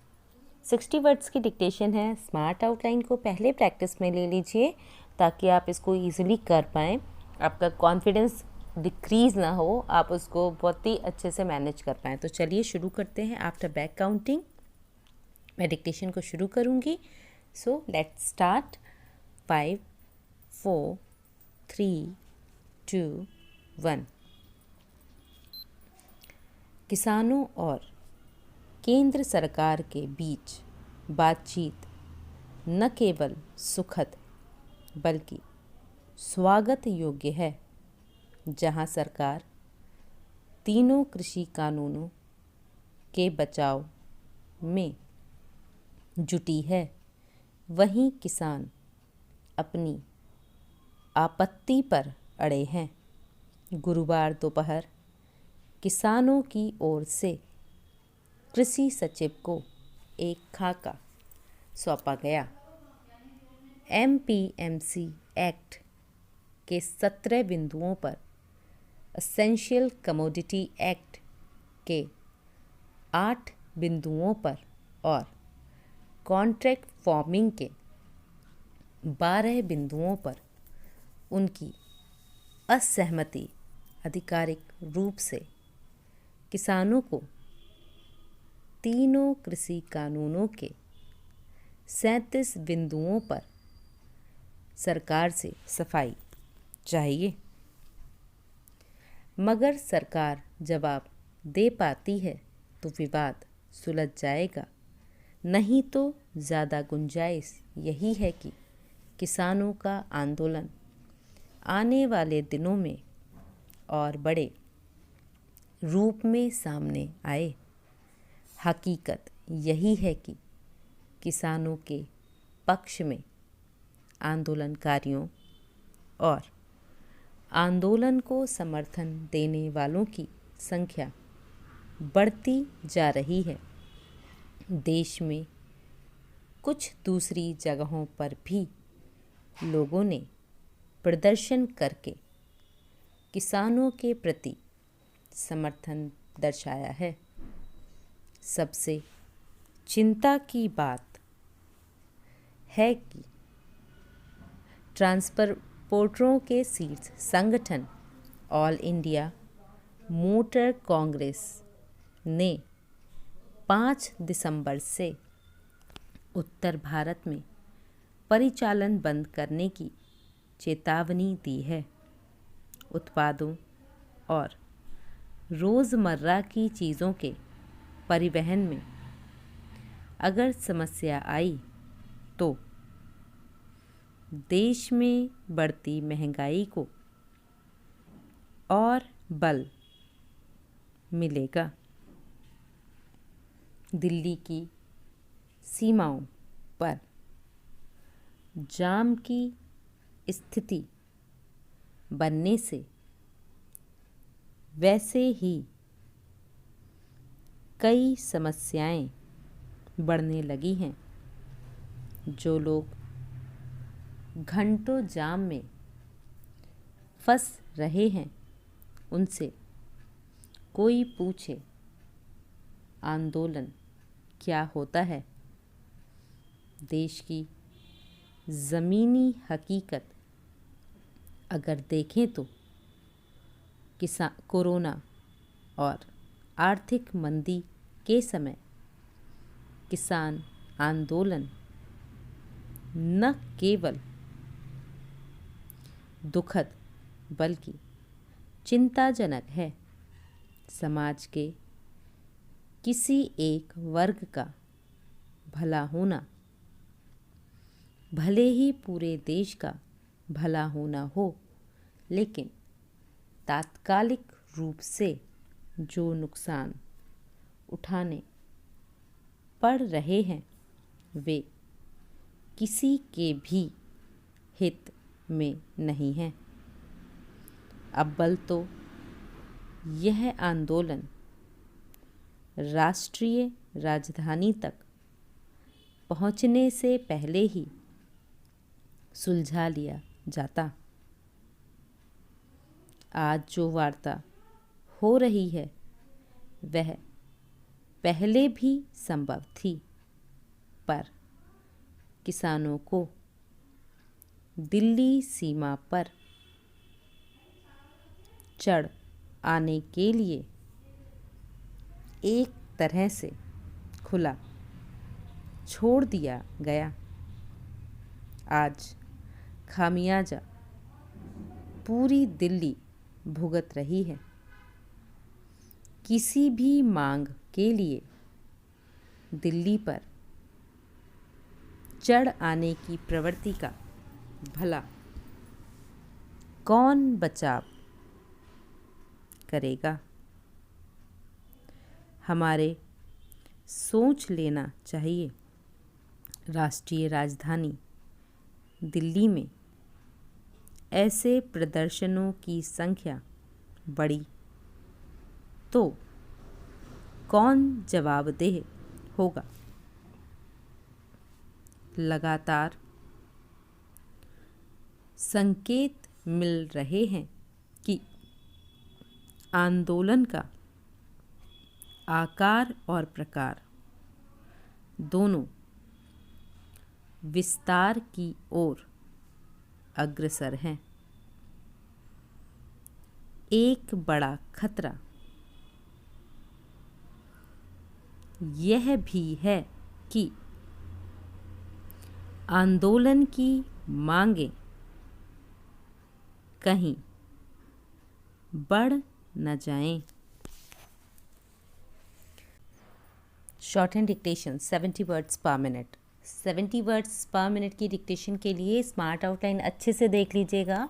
60 वर्ड्स की डिक्टेशन है। स्मार्ट आउटलाइन को पहले प्रैक्टिस में ले लीजिए ताकि आप इसको इजीली कर पाएँ, आपका कॉन्फिडेंस डिक्रीज़ ना हो, आप उसको बहुत ही अच्छे से मैनेज कर पाएँ। तो चलिए शुरू करते हैं। आफ्टर बैक काउंटिंग मैं डिक्टेशन को शुरू करूँगी। So let's start. 5 4 3 2 1। किसानों और केंद्र सरकार के बीच बातचीत न केवल सुखद बल्कि स्वागत योग्य है, जहां सरकार तीनों कृषि कानूनों के बचाव में जुटी है, वहीं किसान अपनी आपत्ति पर अड़े हैं। गुरुवार दोपहर किसानों की ओर से कृषि सचिव को एक खाका सौंपा गया। एमपीएमसी एक्ट के 17 बिंदुओं पर, एसेंशियल कमोडिटी एक्ट के 8 बिंदुओं पर और कॉन्ट्रैक्ट फार्मिंग के 12 बिंदुओं पर उनकी असहमति आधिकारिक रूप से किसानों को तीनों कृषि कानूनों के 37 बिंदुओं पर सरकार से सफाई चाहिए। मगर सरकार जवाब दे पाती है तो विवाद सुलझ जाएगा, नहीं तो ज़्यादा गुंजाइश यही है कि किसानों का आंदोलन आने वाले दिनों में और बड़े रूप में सामने आए। हकीकत यही है कि किसानों के पक्ष में आंदोलनकारियों और आंदोलन को समर्थन देने वालों की संख्या बढ़ती जा रही है। देश में कुछ दूसरी जगहों पर भी लोगों ने प्रदर्शन करके किसानों के प्रति समर्थन दर्शाया है। सबसे चिंता की बात है कि ट्रांसपोर्टरों के शीर्ष संगठन ऑल इंडिया मोटर कांग्रेस ने 5 दिसंबर से उत्तर भारत में परिचालन बंद करने की चेतावनी दी है। उत्पादों और रोज़मर्रा की चीज़ों के परिवहन में अगर समस्या आई तो देश में बढ़ती महंगाई को और बल मिलेगा। दिल्ली की सीमाओं पर जाम की स्थिति बनने से वैसे ही कई समस्याएं बढ़ने लगी हैं। जो लोग घंटों जाम में फंस रहे हैं उनसे कोई पूछे आंदोलन क्या होता है, देश की ज़मीनी हकीकत अगर देखें तो कोरोना और आर्थिक मंदी के समय किसान आंदोलन न केवल दुखद बल्कि चिंताजनक है। समाज के किसी एक वर्ग का भला होना, भले ही पूरे देश का भला होना हो, लेकिन तात्कालिक रूप से जो नुकसान उठाने पड़ रहे हैं वे किसी के भी हित में नहीं है। अव्वल तो यह आंदोलन राष्ट्रीय राजधानी तक पहुंचने से पहले ही सुलझा लिया जाता। आज जो वार्ता हो रही है वह पहले भी संभव थी, पर किसानों को दिल्ली सीमा पर चढ़ आने के लिए एक तरह से खुला छोड़ दिया गया। आज खामियाजा पूरी दिल्ली भुगत रही है। किसी भी मांग के लिए दिल्ली पर चढ़ आने की प्रवृत्ति का भला कौन बचाव करेगा। हमारे सोच लेना चाहिए। राष्ट्रीय राजधानी दिल्ली में ऐसे प्रदर्शनों की संख्या बढ़ी तो कौन जवाबदेह होगा? लगातार संकेत मिल रहे हैं कि आंदोलन का आकार और प्रकार दोनों विस्तार की ओर अग्रसर हैं। एक बड़ा खतरा यह भी है कि आंदोलन की मांगें कहीं बढ़ न जाएं। शॉर्ट हैंड डिक्टेशन 70 वर्ड्स पर मिनट। 70 वर्ड्स पर मिनट की डिक्टेशन के लिए स्मार्ट आउटलाइन अच्छे से देख लीजिएगा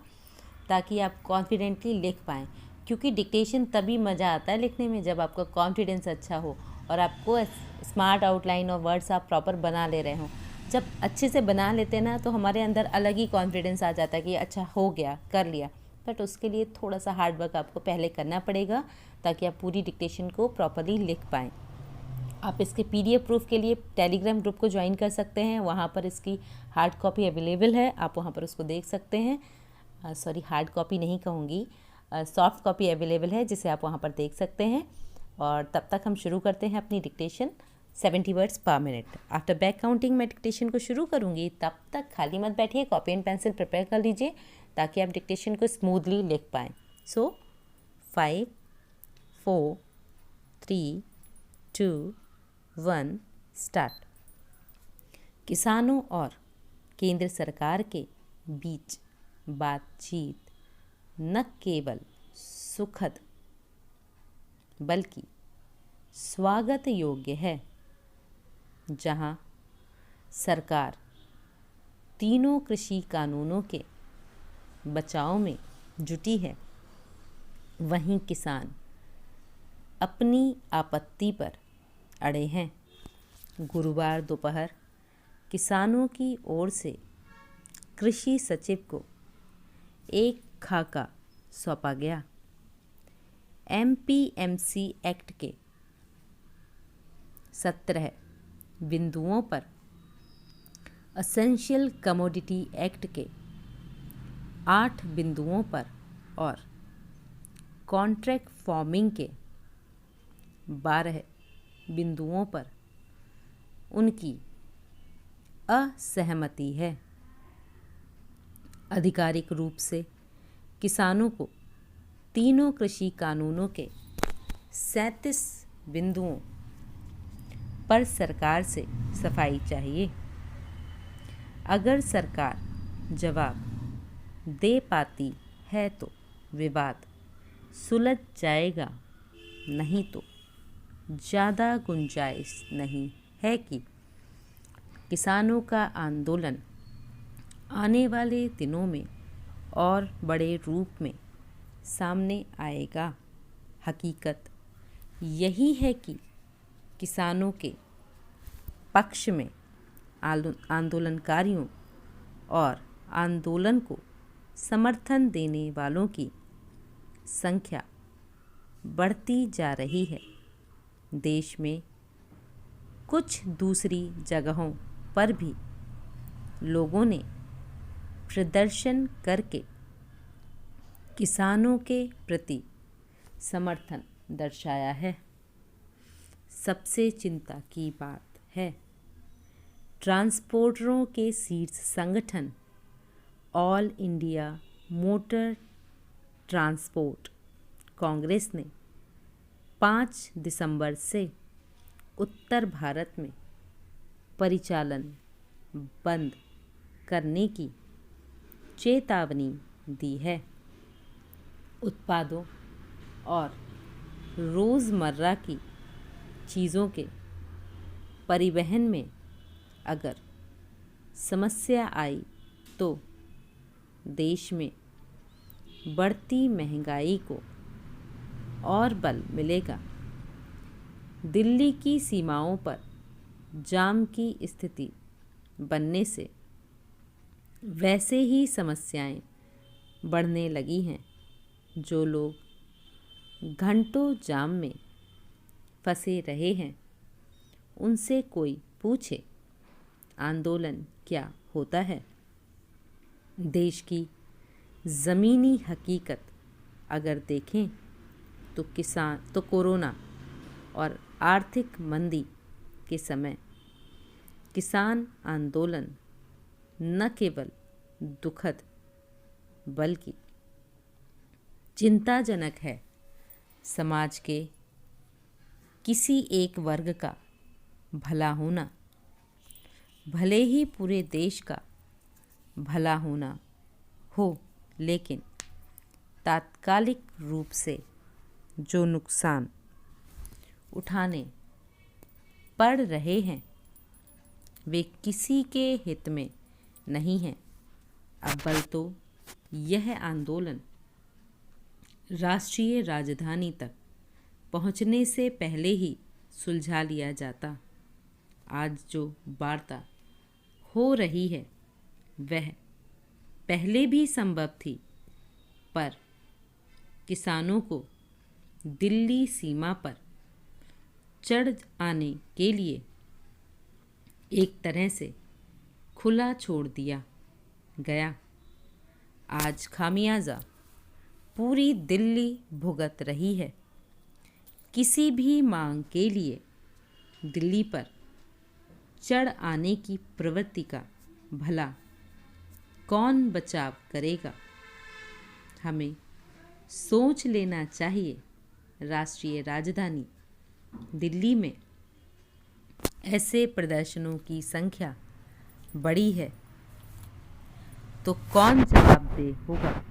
ताकि आप कॉन्फिडेंटली लिख पाएँ, क्योंकि डिक्टेशन तभी मज़ा आता है लिखने में जब आपका कॉन्फिडेंस अच्छा हो और आपको स्मार्ट आउटलाइन और वर्ड्स आप प्रॉपर बना ले रहे हों। जब अच्छे से बना लेते हैं ना तो हमारे अंदर अलग ही कॉन्फिडेंस आ जाता है कि अच्छा हो गया, कर लिया। बट उसके लिए थोड़ा सा हार्ड वर्क आपको पहले करना पड़ेगा ताकि आप पूरी डिक्टेशन को प्रॉपरली लिख पाएँ। आप इसके PDF प्रूफ के लिए टेलीग्राम ग्रुप को ज्वाइन कर सकते हैं, वहाँ पर इसकी हार्ड कॉपी अवेलेबल है, आप वहाँ पर उसको देख सकते हैं। सॉरी, हार्ड कॉपी नहीं कहूँगी, सॉफ्ट कॉपी अवेलेबल है जिसे आप वहाँ पर देख सकते हैं। और तब तक हम शुरू करते हैं अपनी डिक्टेशन 70 वर्ड्स पर मिनट। आफ्टर बैक काउंटिंग मैं डिक्टेशन को शुरू करूँगी, तब तक खाली मत बैठिए, कॉपी एंड पेंसिल प्रिपेयर कर लीजिए ताकि आप डिक्टेशन को स्मूथली लिख पाएँ। सो 5 4 3 2 1 स्टार्ट। किसानों और केंद्र सरकार के बीच बातचीत न केवल सुखद बल्कि स्वागत योग्य है। जहां सरकार तीनों कृषि कानूनों के बचाव में जुटी है, वहीं किसान अपनी आपत्ति पर अड़े हैं। गुरुवार दोपहर किसानों की ओर से कृषि सचिव को एक खाका सौंपा गया। MPMC एक्ट के 17 बिंदुओं पर, एसेंशियल कमोडिटी एक्ट के 8 बिंदुओं पर और कॉन्ट्रैक्ट फार्मिंग के 12 बिंदुओं पर उनकी असहमति है। आधिकारिक रूप से किसानों को तीनों कृषि कानूनों के 37 बिंदुओं पर सरकार से सफाई चाहिए। अगर सरकार जवाब दे पाती है तो विवाद सुलझ जाएगा, नहीं तो ज़्यादा गुंजाइश नहीं है कि किसानों का आंदोलन आने वाले दिनों में और बड़े रूप में सामने आएगा। हकीकत यही है कि किसानों के पक्ष में आंदोलनकारियों और आंदोलन को समर्थन देने वालों की संख्या बढ़ती जा रही है। देश में कुछ दूसरी जगहों पर भी लोगों ने प्रदर्शन करके किसानों के प्रति समर्थन दर्शाया है। सबसे चिंता की बात है, ट्रांसपोर्टरों के शीर्ष संगठन all India motor transport Congress ने 5 दिसंबर से उत्तर भारत में परिचालन बंद करने की चेतावनी दी है। उत्पादों और रोज़मर्रा की चीज़ों के परिवहन में अगर समस्या आई तो देश में बढ़ती महंगाई को और बल मिलेगा। दिल्ली की सीमाओं पर जाम की स्थिति बनने से वैसे ही समस्याएं बढ़ने लगी हैं। जो लोग घंटों जाम में फंसे रहे हैं, उनसे कोई पूछे आंदोलन क्या होता है। देश की ज़मीनी हकीकत अगर देखें तो कोरोना और आर्थिक मंदी के समय किसान आंदोलन न केवल दुखद बल्कि चिंताजनक है। समाज के किसी एक वर्ग का भला होना, भले ही पूरे देश का भला होना हो, लेकिन तात्कालिक रूप से जो नुकसान उठाने पड़ रहे हैं वे किसी के हित में नहीं हैं। अव्वल तो यह आंदोलन राष्ट्रीय राजधानी तक पहुंचने से पहले ही सुलझा लिया जाता। आज जो वार्ता हो रही है वह पहले भी संभव थी, पर किसानों को दिल्ली सीमा पर चढ़ आने के लिए एक तरह से खुला छोड़ दिया गया। आज खामियाजा पूरी दिल्ली भुगत रही है। किसी भी मांग के लिए दिल्ली पर चढ़ आने की प्रवृत्ति का भला कौन बचाव करेगा। हमें सोच लेना चाहिए, राष्ट्रीय राजधानी दिल्ली में ऐसे प्रदर्शनों की संख्या बढ़ी है तो कौन जवाबदेह होगा।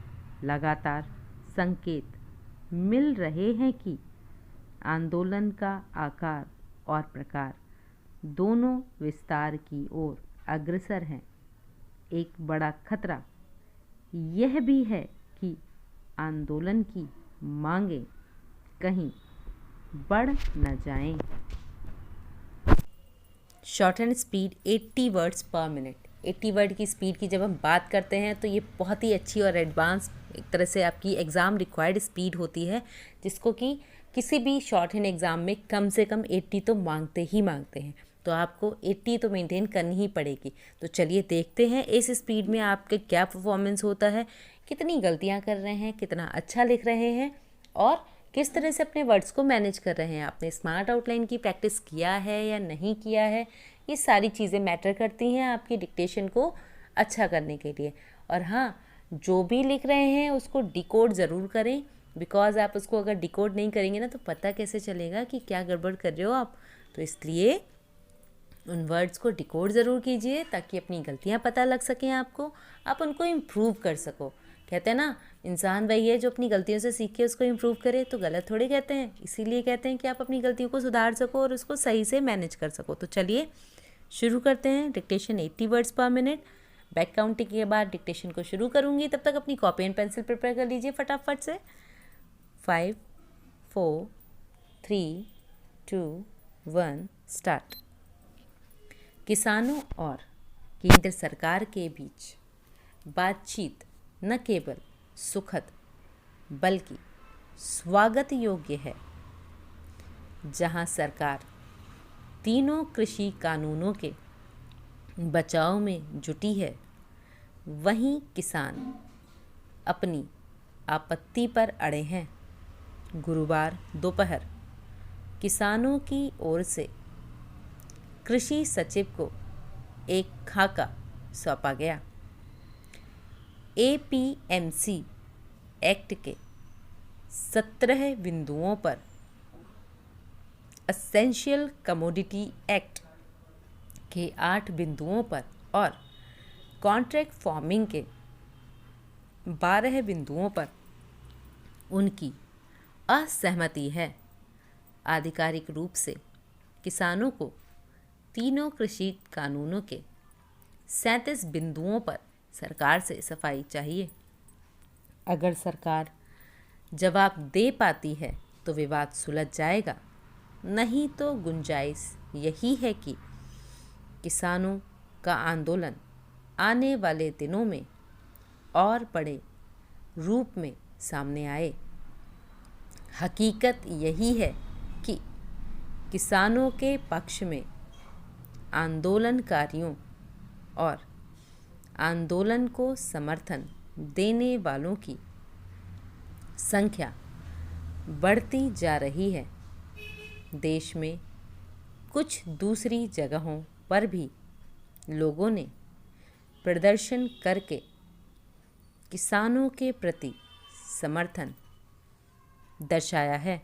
लगातार संकेत मिल रहे हैं कि आंदोलन का आकार और प्रकार दोनों विस्तार की ओर अग्रसर हैं। एक बड़ा खतरा यह भी है कि आंदोलन की मांगें कहीं बढ़ न जाएं। शॉर्ट एंड स्पीड 80 वर्ड्स पर मिनट। 80 वर्ड की स्पीड की जब हम बात करते हैं तो ये बहुत ही अच्छी और एडवांस एक तरह से आपकी एग्ज़ाम रिक्वायर्ड स्पीड होती है, जिसको कि किसी भी शॉर्ट हैंड एग्ज़ाम में कम से कम 80 तो मांगते ही मांगते हैं। तो आपको 80 तो मेंटेन करनी ही पड़ेगी। तो चलिए देखते हैं इस स्पीड में आपके क्या परफॉर्मेंस होता है, कितनी गलतियाँ कर रहे हैं, कितना अच्छा लिख रहे हैं और किस तरह से अपने वर्ड्स को मैनेज कर रहे हैं। आपने स्मार्ट आउटलाइन की प्रैक्टिस किया है या नहीं किया है, ये सारी चीज़ें मैटर करती हैं आपकी डिक्टेशन को अच्छा करने के लिए। और हाँ, जो भी लिख रहे हैं उसको डिकोड ज़रूर करें, बिकॉज़ आप उसको अगर डिकोड नहीं करेंगे ना तो पता कैसे चलेगा कि क्या गड़बड़ कर रहे हो आप। तो इसलिए उन वर्ड्स को डिकोड ज़रूर कीजिए ताकि अपनी गलतियाँ पता लग सकें आपको, आप उनको इम्प्रूव कर सको। कहते हैं ना, इंसान वही है जो अपनी गलतियों से सीख के उसको इम्प्रूव करे। तो गलत थोड़ी कहते हैं, इसीलिए कहते हैं कि आप अपनी गलतियों को सुधार सको और उसको सही से मैनेज कर सको। तो चलिए शुरू करते हैं। डिक्टेशन 80 वर्ड्स पर मिनट। बैक काउंटिंग के बाद डिक्टेशन को शुरू करूँगी, तब तक अपनी कॉपी एंड पेंसिल प्रिपेयर कर लीजिए फटाफट से। 5 4 3 2 1 स्टार्ट। किसानों और केंद्र सरकार के बीच बातचीत न केवल सुखद बल्कि स्वागत योग्य है। जहां सरकार तीनों कृषि कानूनों के बचाव में जुटी है, वहीं किसान अपनी आपत्ति पर अड़े हैं। गुरुवार दोपहर किसानों की ओर से कृषि सचिव को एक खाका सौंपा गया। APMC एक्ट के 17 बिंदुओं पर, एसेंशियल कमोडिटी एक्ट के 8 बिंदुओं पर और कॉन्ट्रैक्ट फार्मिंग के 12 बिंदुओं पर उनकी असहमति है। आधिकारिक रूप से किसानों को तीनों कृषि कानूनों के 37 बिंदुओं पर सरकार से सफाई चाहिए। अगर सरकार जवाब दे पाती है तो विवाद सुलझ जाएगा, नहीं तो गुंजाइश यही है कि किसानों का आंदोलन आने वाले दिनों में और बड़े रूप में सामने आए। हकीकत यही है कि किसानों के पक्ष में आंदोलनकारियों और आंदोलन को समर्थन देने वालों की संख्या बढ़ती जा रही है। देश में कुछ दूसरी जगहों पर भी लोगों ने प्रदर्शन करके किसानों के प्रति समर्थन दर्शाया है।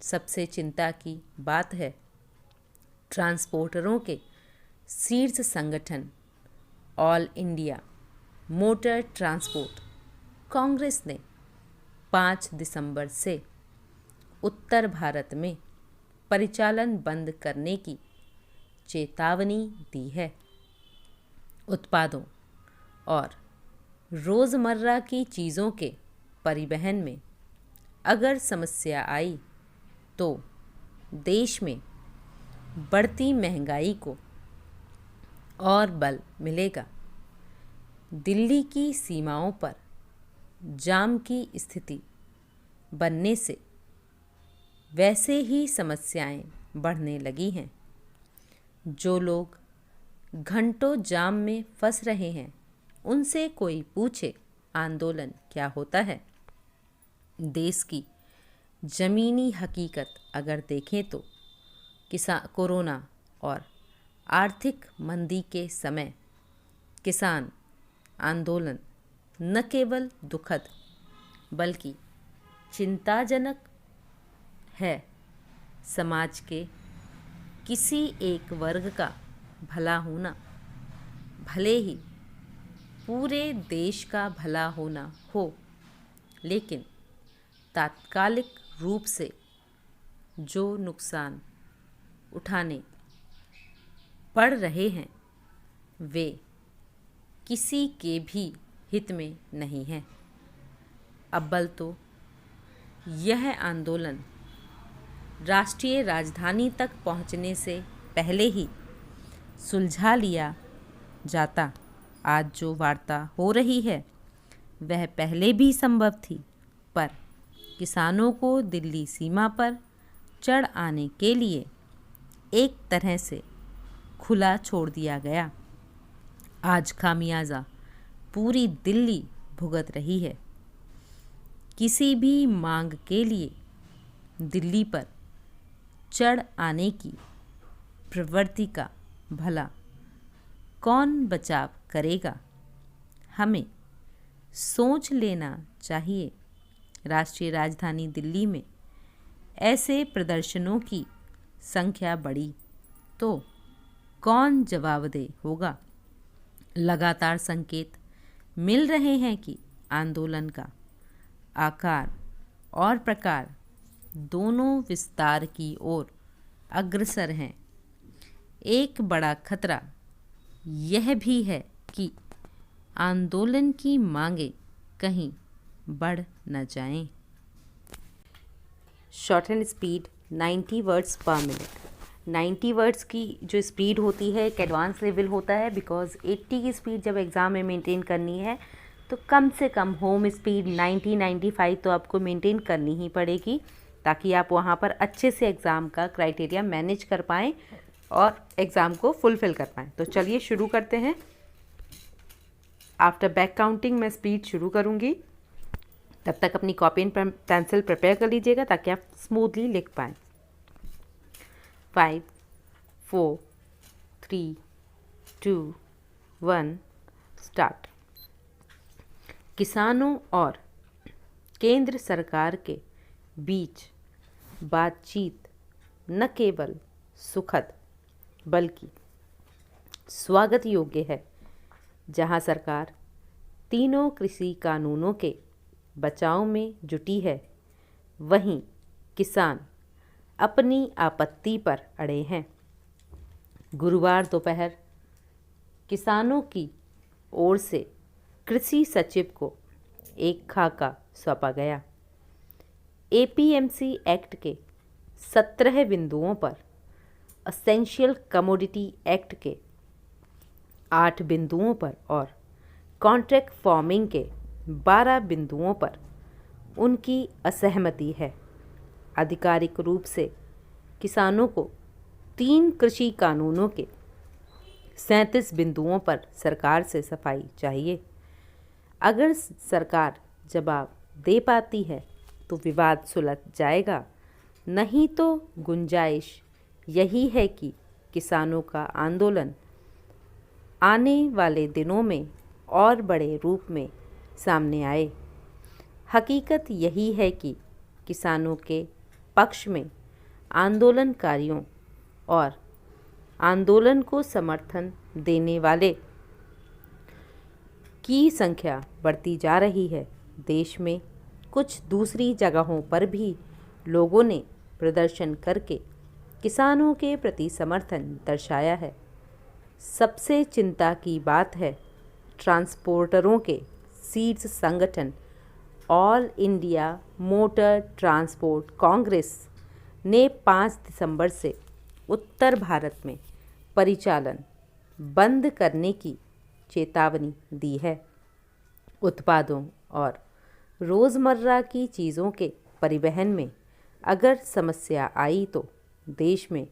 सबसे चिंता की बात है, ट्रांसपोर्टरों के शीर्ष संगठन all India motor transport Congress ने 5 दिसंबर से उत्तर भारत में परिचालन बंद करने की चेतावनी दी है। उत्पादों और रोज़मर्रा की चीज़ों के परिवहन में अगर समस्या आई तो देश में बढ़ती महंगाई को और बल मिलेगा। दिल्ली की सीमाओं पर जाम की स्थिति बनने से वैसे ही समस्याएं बढ़ने लगी हैं। जो लोग घंटों जाम में फंस रहे हैं, उनसे कोई पूछे आंदोलन क्या होता है। देश की ज़मीनी हकीकत अगर देखें तो कोरोना और आर्थिक मंदी के समय किसान आंदोलन न केवल दुखद बल्कि चिंताजनक है। समाज के किसी एक वर्ग का भला होना, भले ही पूरे देश का भला होना हो, लेकिन तात्कालिक रूप से जो नुकसान उठाने पड़ रहे हैं वे किसी के भी हित में नहीं हैं। अव्वल तो यह आंदोलन राष्ट्रीय राजधानी तक पहुंचने से पहले ही सुलझा लिया जाता। आज जो वार्ता हो रही है वह पहले भी संभव थी, पर किसानों को दिल्ली सीमा पर चढ़ आने के लिए एक तरह से खुला छोड़ दिया गया। आज खामियाजा पूरी दिल्ली भुगत रही है। किसी भी मांग के लिए दिल्ली पर चढ़ आने की प्रवृत्ति का भला कौन बचाव करेगा? हमें सोच लेना चाहिए। राष्ट्रीय राजधानी दिल्ली में ऐसे प्रदर्शनों की संख्या बढ़ी तो कौन जवाबदेह होगा? लगातार संकेत मिल रहे हैं कि आंदोलन का आकार और प्रकार दोनों विस्तार की ओर अग्रसर हैं। एक बड़ा खतरा यह भी है कि आंदोलन की मांगें कहीं बढ़ न जाएं। शॉर्ट एंड स्पीड 90 वर्ड्स पर मिनट। 90 वर्ड्स की जो स्पीड होती है एक एडवांस लेवल होता है, बिकॉज 80 की स्पीड जब एग्ज़ाम में मेंटेन करनी है तो कम से कम होम स्पीड 90-95 तो आपको मेंटेन करनी ही पड़ेगी, ताकि आप वहाँ पर अच्छे से एग्ज़ाम का क्राइटेरिया मैनेज कर पाएँ और एग्ज़ाम को फुलफ़िल कर पाएँ। तो चलिए शुरू करते हैं। आफ्टर बैक काउंटिंग मैं स्पीड शुरू करूँगी, तब तक अपनी कॉपी एंड पेंसिल प्रिपेयर कर लीजिएगा ताकि आप स्मूथली लिख पाएँ। 5, 4, 3, 2, 1 स्टार्ट। किसानों और केंद्र सरकार के बीच बातचीत न केवल सुखद बल्कि स्वागत योग्य है। जहां सरकार तीनों कृषि कानूनों के बचाव में जुटी है, वहीं किसान अपनी आपत्ति पर अड़े हैं। गुरुवार दोपहर किसानों की ओर से कृषि सचिव को एक खाका सौंपा गया। एपीएमसी एक्ट के 17 बिंदुओं पर, एसेंशियल कमोडिटी एक्ट के 8 बिंदुओं पर और कॉन्ट्रैक्ट फार्मिंग के 12 बिंदुओं पर उनकी असहमति है। आधिकारिक रूप से किसानों को 3 कृषि कानूनों के 37 बिंदुओं पर सरकार से सफाई चाहिए। अगर सरकार जवाब दे पाती है तो विवाद सुलझ जाएगा, नहीं तो गुंजाइश यही है कि किसानों का आंदोलन आने वाले दिनों में और बड़े रूप में सामने आए। हकीकत यही है कि किसानों के पक्ष में आंदोलनकारियों और आंदोलन को समर्थन देने वाले की संख्या बढ़ती जा रही है। देश में कुछ दूसरी जगहों पर भी लोगों ने प्रदर्शन करके किसानों के प्रति समर्थन दर्शाया है। सबसे चिंता की बात है, ट्रांसपोर्टरों के शीर्ष संगठन all India motor transport Congress ने 5 दिसंबर से उत्तर भारत में परिचालन बंद करने की चेतावनी दी है। उत्पादों और रोज़मर्रा की चीज़ों के परिवहन में अगर समस्या आई तो देश में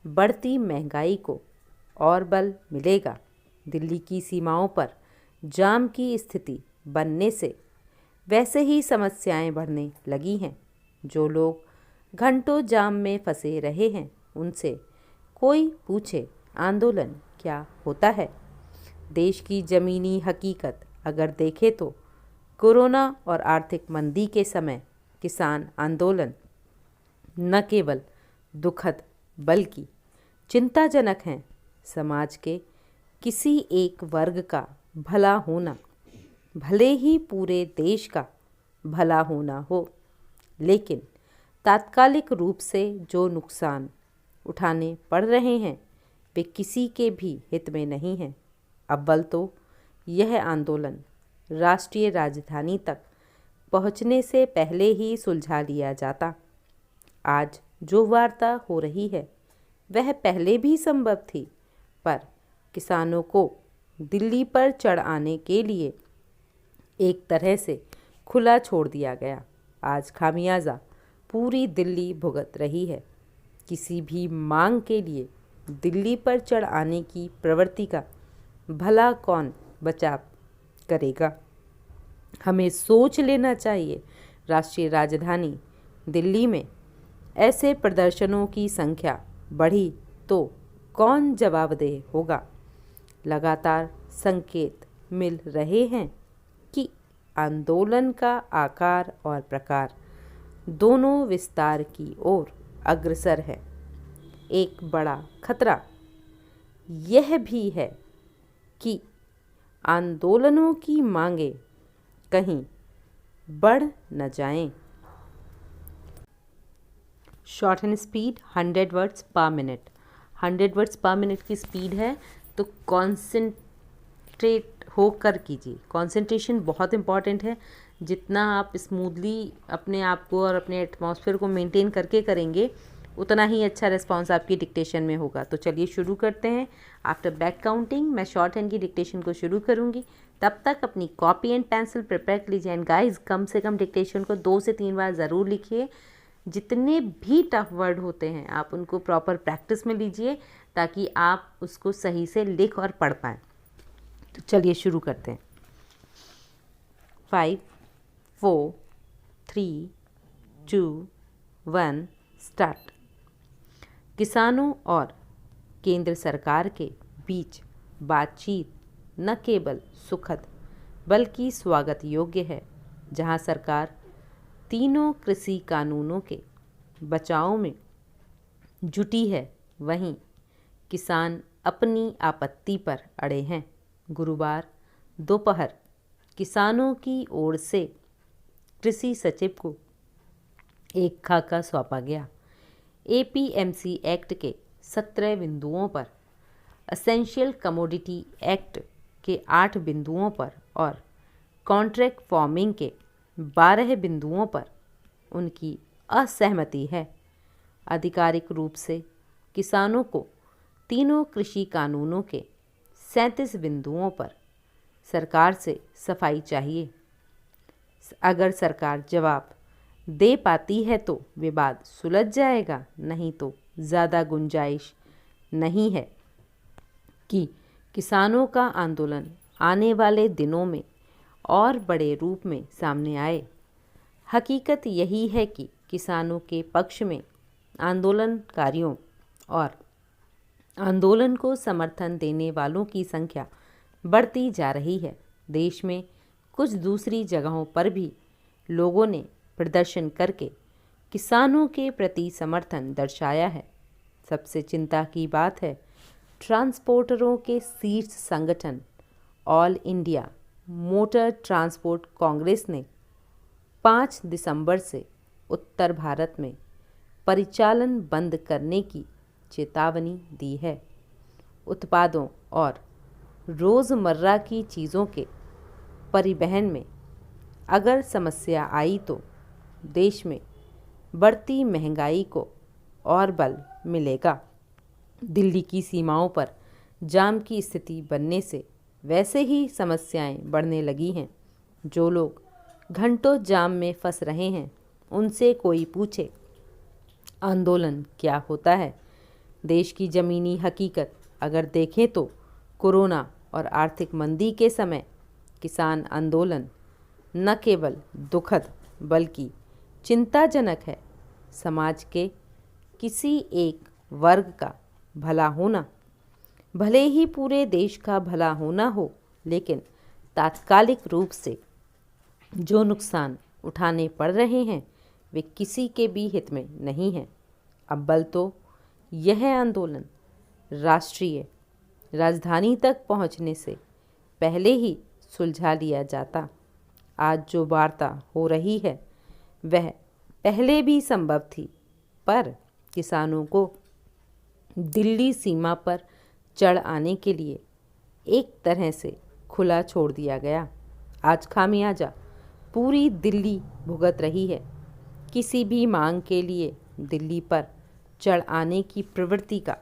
बढ़ती महंगाई को और बल मिलेगा। दिल्ली की सीमाओं पर जाम की स्थिति बनने से वैसे ही समस्याएं बढ़ने लगी हैं। जो लोग घंटों जाम में फंसे रहे हैं उनसे कोई पूछे आंदोलन क्या होता है। देश की ज़मीनी हकीकत अगर देखें तो कोरोना और आर्थिक मंदी के समय किसान आंदोलन न केवल दुखद बल्कि चिंताजनक हैं। समाज के किसी एक वर्ग का भला होना, भले ही पूरे देश का भला होना हो, लेकिन तात्कालिक रूप से जो नुकसान उठाने पड़ रहे हैं वे किसी के भी हित में नहीं हैं। अव्वल तो यह आंदोलन राष्ट्रीय राजधानी तक पहुंचने से पहले ही सुलझा लिया जाता। आज जो वार्ता हो रही है वह पहले भी संभव थी, पर किसानों को दिल्ली पर चढ़ आने के लिए एक तरह से खुला छोड़ दिया गया। आज खामियाजा पूरी दिल्ली भुगत रही है। किसी भी मांग के लिए दिल्ली पर चढ़ आने की प्रवृत्ति का भला कौन बचाव करेगा। हमें सोच लेना चाहिए, राष्ट्रीय राजधानी दिल्ली में ऐसे प्रदर्शनों की संख्या बढ़ी तो कौन जवाबदेह होगा। लगातार संकेत मिल रहे हैं कि आंदोलन का आकार और प्रकार दोनों विस्तार की ओर अग्रसर है। एक बड़ा खतरा यह भी है कि आंदोलनों की मांगें कहीं बढ़ न जाएं। शॉर्ट एंड स्पीड 100 वर्ड्स पर मिनट। 100 वर्ड्स पर मिनट की स्पीड है तो कॉन्सेंट्रेट होकर कीजिए। कॉन्सेंट्रेशन बहुत इम्पॉर्टेंट है। जितना आप स्मूथली अपने आप को और अपने एटमॉस्फेयर को मेंटेन करके करेंगे उतना ही अच्छा रिस्पांस आपकी डिक्टेशन में होगा। तो चलिए शुरू करते हैं। आफ्टर बैक काउंटिंग मैं शॉर्ट हैंड की डिक्टेशन को शुरू करूंगी। तब तक अपनी कॉपी एंड पेंसिल प्रिपेयर कर लीजिए। एंड गाइस, कम से कम डिक्टेशन को 2 से 3 बार ज़रूर लिखिए। जितने भी टफ वर्ड होते हैं आप उनको प्रॉपर प्रैक्टिस में लीजिए ताकि आप उसको सही से लिख और पढ़ पाएँ। तो चलिए शुरू करते हैं। 5 4 3 2 1 स्टार्ट। किसानों और केंद्र सरकार के बीच बातचीत न केवल सुखद बल्कि स्वागत योग्य है। जहां सरकार तीनों कृषि कानूनों के बचाव में जुटी है, वहीं किसान अपनी आपत्ति पर अड़े हैं। गुरुवार दोपहर किसानों की ओर से कृषि सचिव को एक खाका सौंपा गया। एपीएमसी एक्ट के 17 बिंदुओं पर, एसेंशियल कमोडिटी एक्ट के 8 बिंदुओं पर और कॉन्ट्रैक्ट फार्मिंग के 12 बिंदुओं पर उनकी असहमति है। आधिकारिक रूप से किसानों को तीनों कृषि कानूनों के 37 बिंदुओं पर सरकार से सफाई चाहिए। अगर सरकार जवाब दे पाती है तो विवाद सुलझ जाएगा, नहीं तो ज़्यादा गुंजाइश नहीं है कि किसानों का आंदोलन आने वाले दिनों में और बड़े रूप में सामने आए। हकीकत यही है कि किसानों के पक्ष में आंदोलनकारियों और आंदोलन को समर्थन देने वालों की संख्या बढ़ती जा रही है। देश में कुछ दूसरी जगहों पर भी लोगों ने प्रदर्शन करके किसानों के प्रति समर्थन दर्शाया है। सबसे चिंता की बात है, ट्रांसपोर्टरों के शीर्ष संगठन all India motor transport Congress ने 5 दिसंबर से उत्तर भारत में परिचालन बंद करने की चेतावनी दी है। उत्पादों और रोज़मर्रा की चीज़ों के परिवहन में अगर समस्या आई तो देश में बढ़ती महंगाई को और बल मिलेगा। दिल्ली की सीमाओं पर जाम की स्थिति बनने से वैसे ही समस्याएं बढ़ने लगी हैं। जो लोग घंटों जाम में फंस रहे हैं, उनसे कोई पूछे आंदोलन क्या होता है। देश की ज़मीनी हकीकत अगर देखें तो कोरोना और आर्थिक मंदी के समय किसान आंदोलन न केवल दुखद बल्कि चिंताजनक है। समाज के किसी एक वर्ग का भला होना, भले ही पूरे देश का भला होना हो, लेकिन तात्कालिक रूप से जो नुकसान उठाने पड़ रहे हैं वे किसी के भी हित में नहीं हैं। अव्वल तो यह आंदोलन राष्ट्रीय राजधानी तक पहुंचने से पहले ही सुलझा लिया जाता। आज जो वार्ता हो रही है वह पहले भी संभव थी, पर किसानों को दिल्ली सीमा पर चढ़ आने के लिए एक तरह से खुला छोड़ दिया गया। आज खामियाजा पूरी दिल्ली भुगत रही है। किसी भी मांग के लिए दिल्ली पर चढ़ आने की प्रवृत्ति का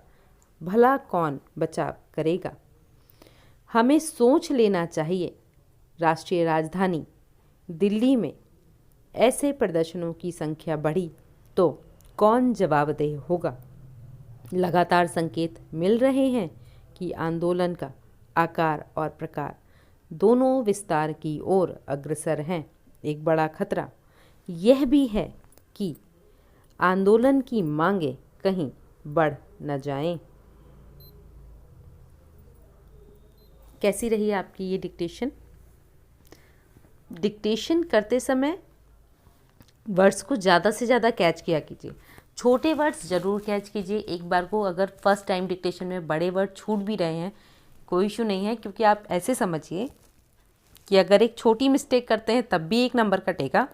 भला कौन बचाव करेगा। हमें सोच लेना चाहिए, राष्ट्रीय राजधानी दिल्ली में ऐसे प्रदर्शनों की संख्या बढ़ी तो कौन जवाबदेह होगा। लगातार संकेत मिल रहे हैं कि आंदोलन का आकार और प्रकार दोनों विस्तार की ओर अग्रसर हैं। एक बड़ा खतरा यह भी है कि आंदोलन की मांगें कहीं बढ़ न जाएं। कैसी रही आपकी ये डिक्टेशन? डिक्टेशन करते समय वर्ड्स को ज़्यादा से ज़्यादा कैच किया कीजिए। छोटे वर्ड्स ज़रूर कैच कीजिए। एक बार को अगर फर्स्ट टाइम डिक्टेशन में बड़े वर्ड छूट भी रहे हैं कोई इशू नहीं है, क्योंकि आप ऐसे समझिए कि अगर एक छोटी मिस्टेक करते हैं तब भी 1 नंबर कटेगा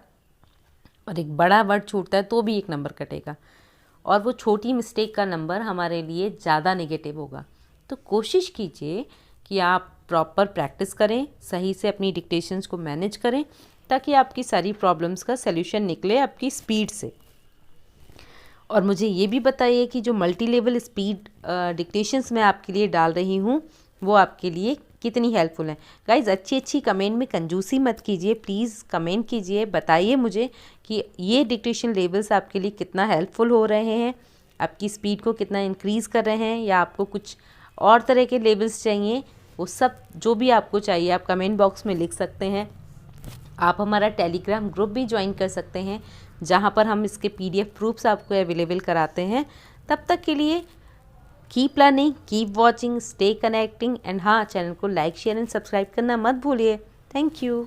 और एक बड़ा वर्ड छूटता है तो भी 1 नंबर कटेगा, और वो छोटी मिस्टेक का नंबर हमारे लिए ज़्यादा नेगेटिव होगा। तो कोशिश कीजिए कि आप प्रॉपर प्रैक्टिस करें, सही से अपनी डिक्टेशंस को मैनेज करें, ताकि आपकी सारी प्रॉब्लम्स का सल्यूशन निकले आपकी स्पीड से। और मुझे ये भी बताइए कि जो मल्टी लेवल स्पीड डिक्टेशंस मैं आपके लिए डाल रही हूँ वो आपके लिए कितनी हेल्पफुल है। गाइज़ अच्छी कमेंट में कंजूसी मत कीजिए, प्लीज़ कमेंट कीजिए, बताइए मुझे कि ये डिक्टेशन लेवल्स आपके लिए कितना हेल्पफुल हो रहे हैं, आपकी स्पीड को कितना इंक्रीज़ कर रहे हैं, या आपको कुछ और तरह के लेवल्स चाहिए। वो सब जो भी आपको चाहिए आप कमेंट बॉक्स में लिख सकते हैं। आप हमारा टेलीग्राम ग्रुप भी ज्वाइन कर सकते हैं, जहां पर हम इसके PDF प्रूफ्स आपको अवेलेबल कराते हैं। तब तक के लिए keep learning, keep watching, stay connecting and हाँ, चैनल को लाइक, शेयर एंड सब्सक्राइब करना मत भूलिए। Thank you.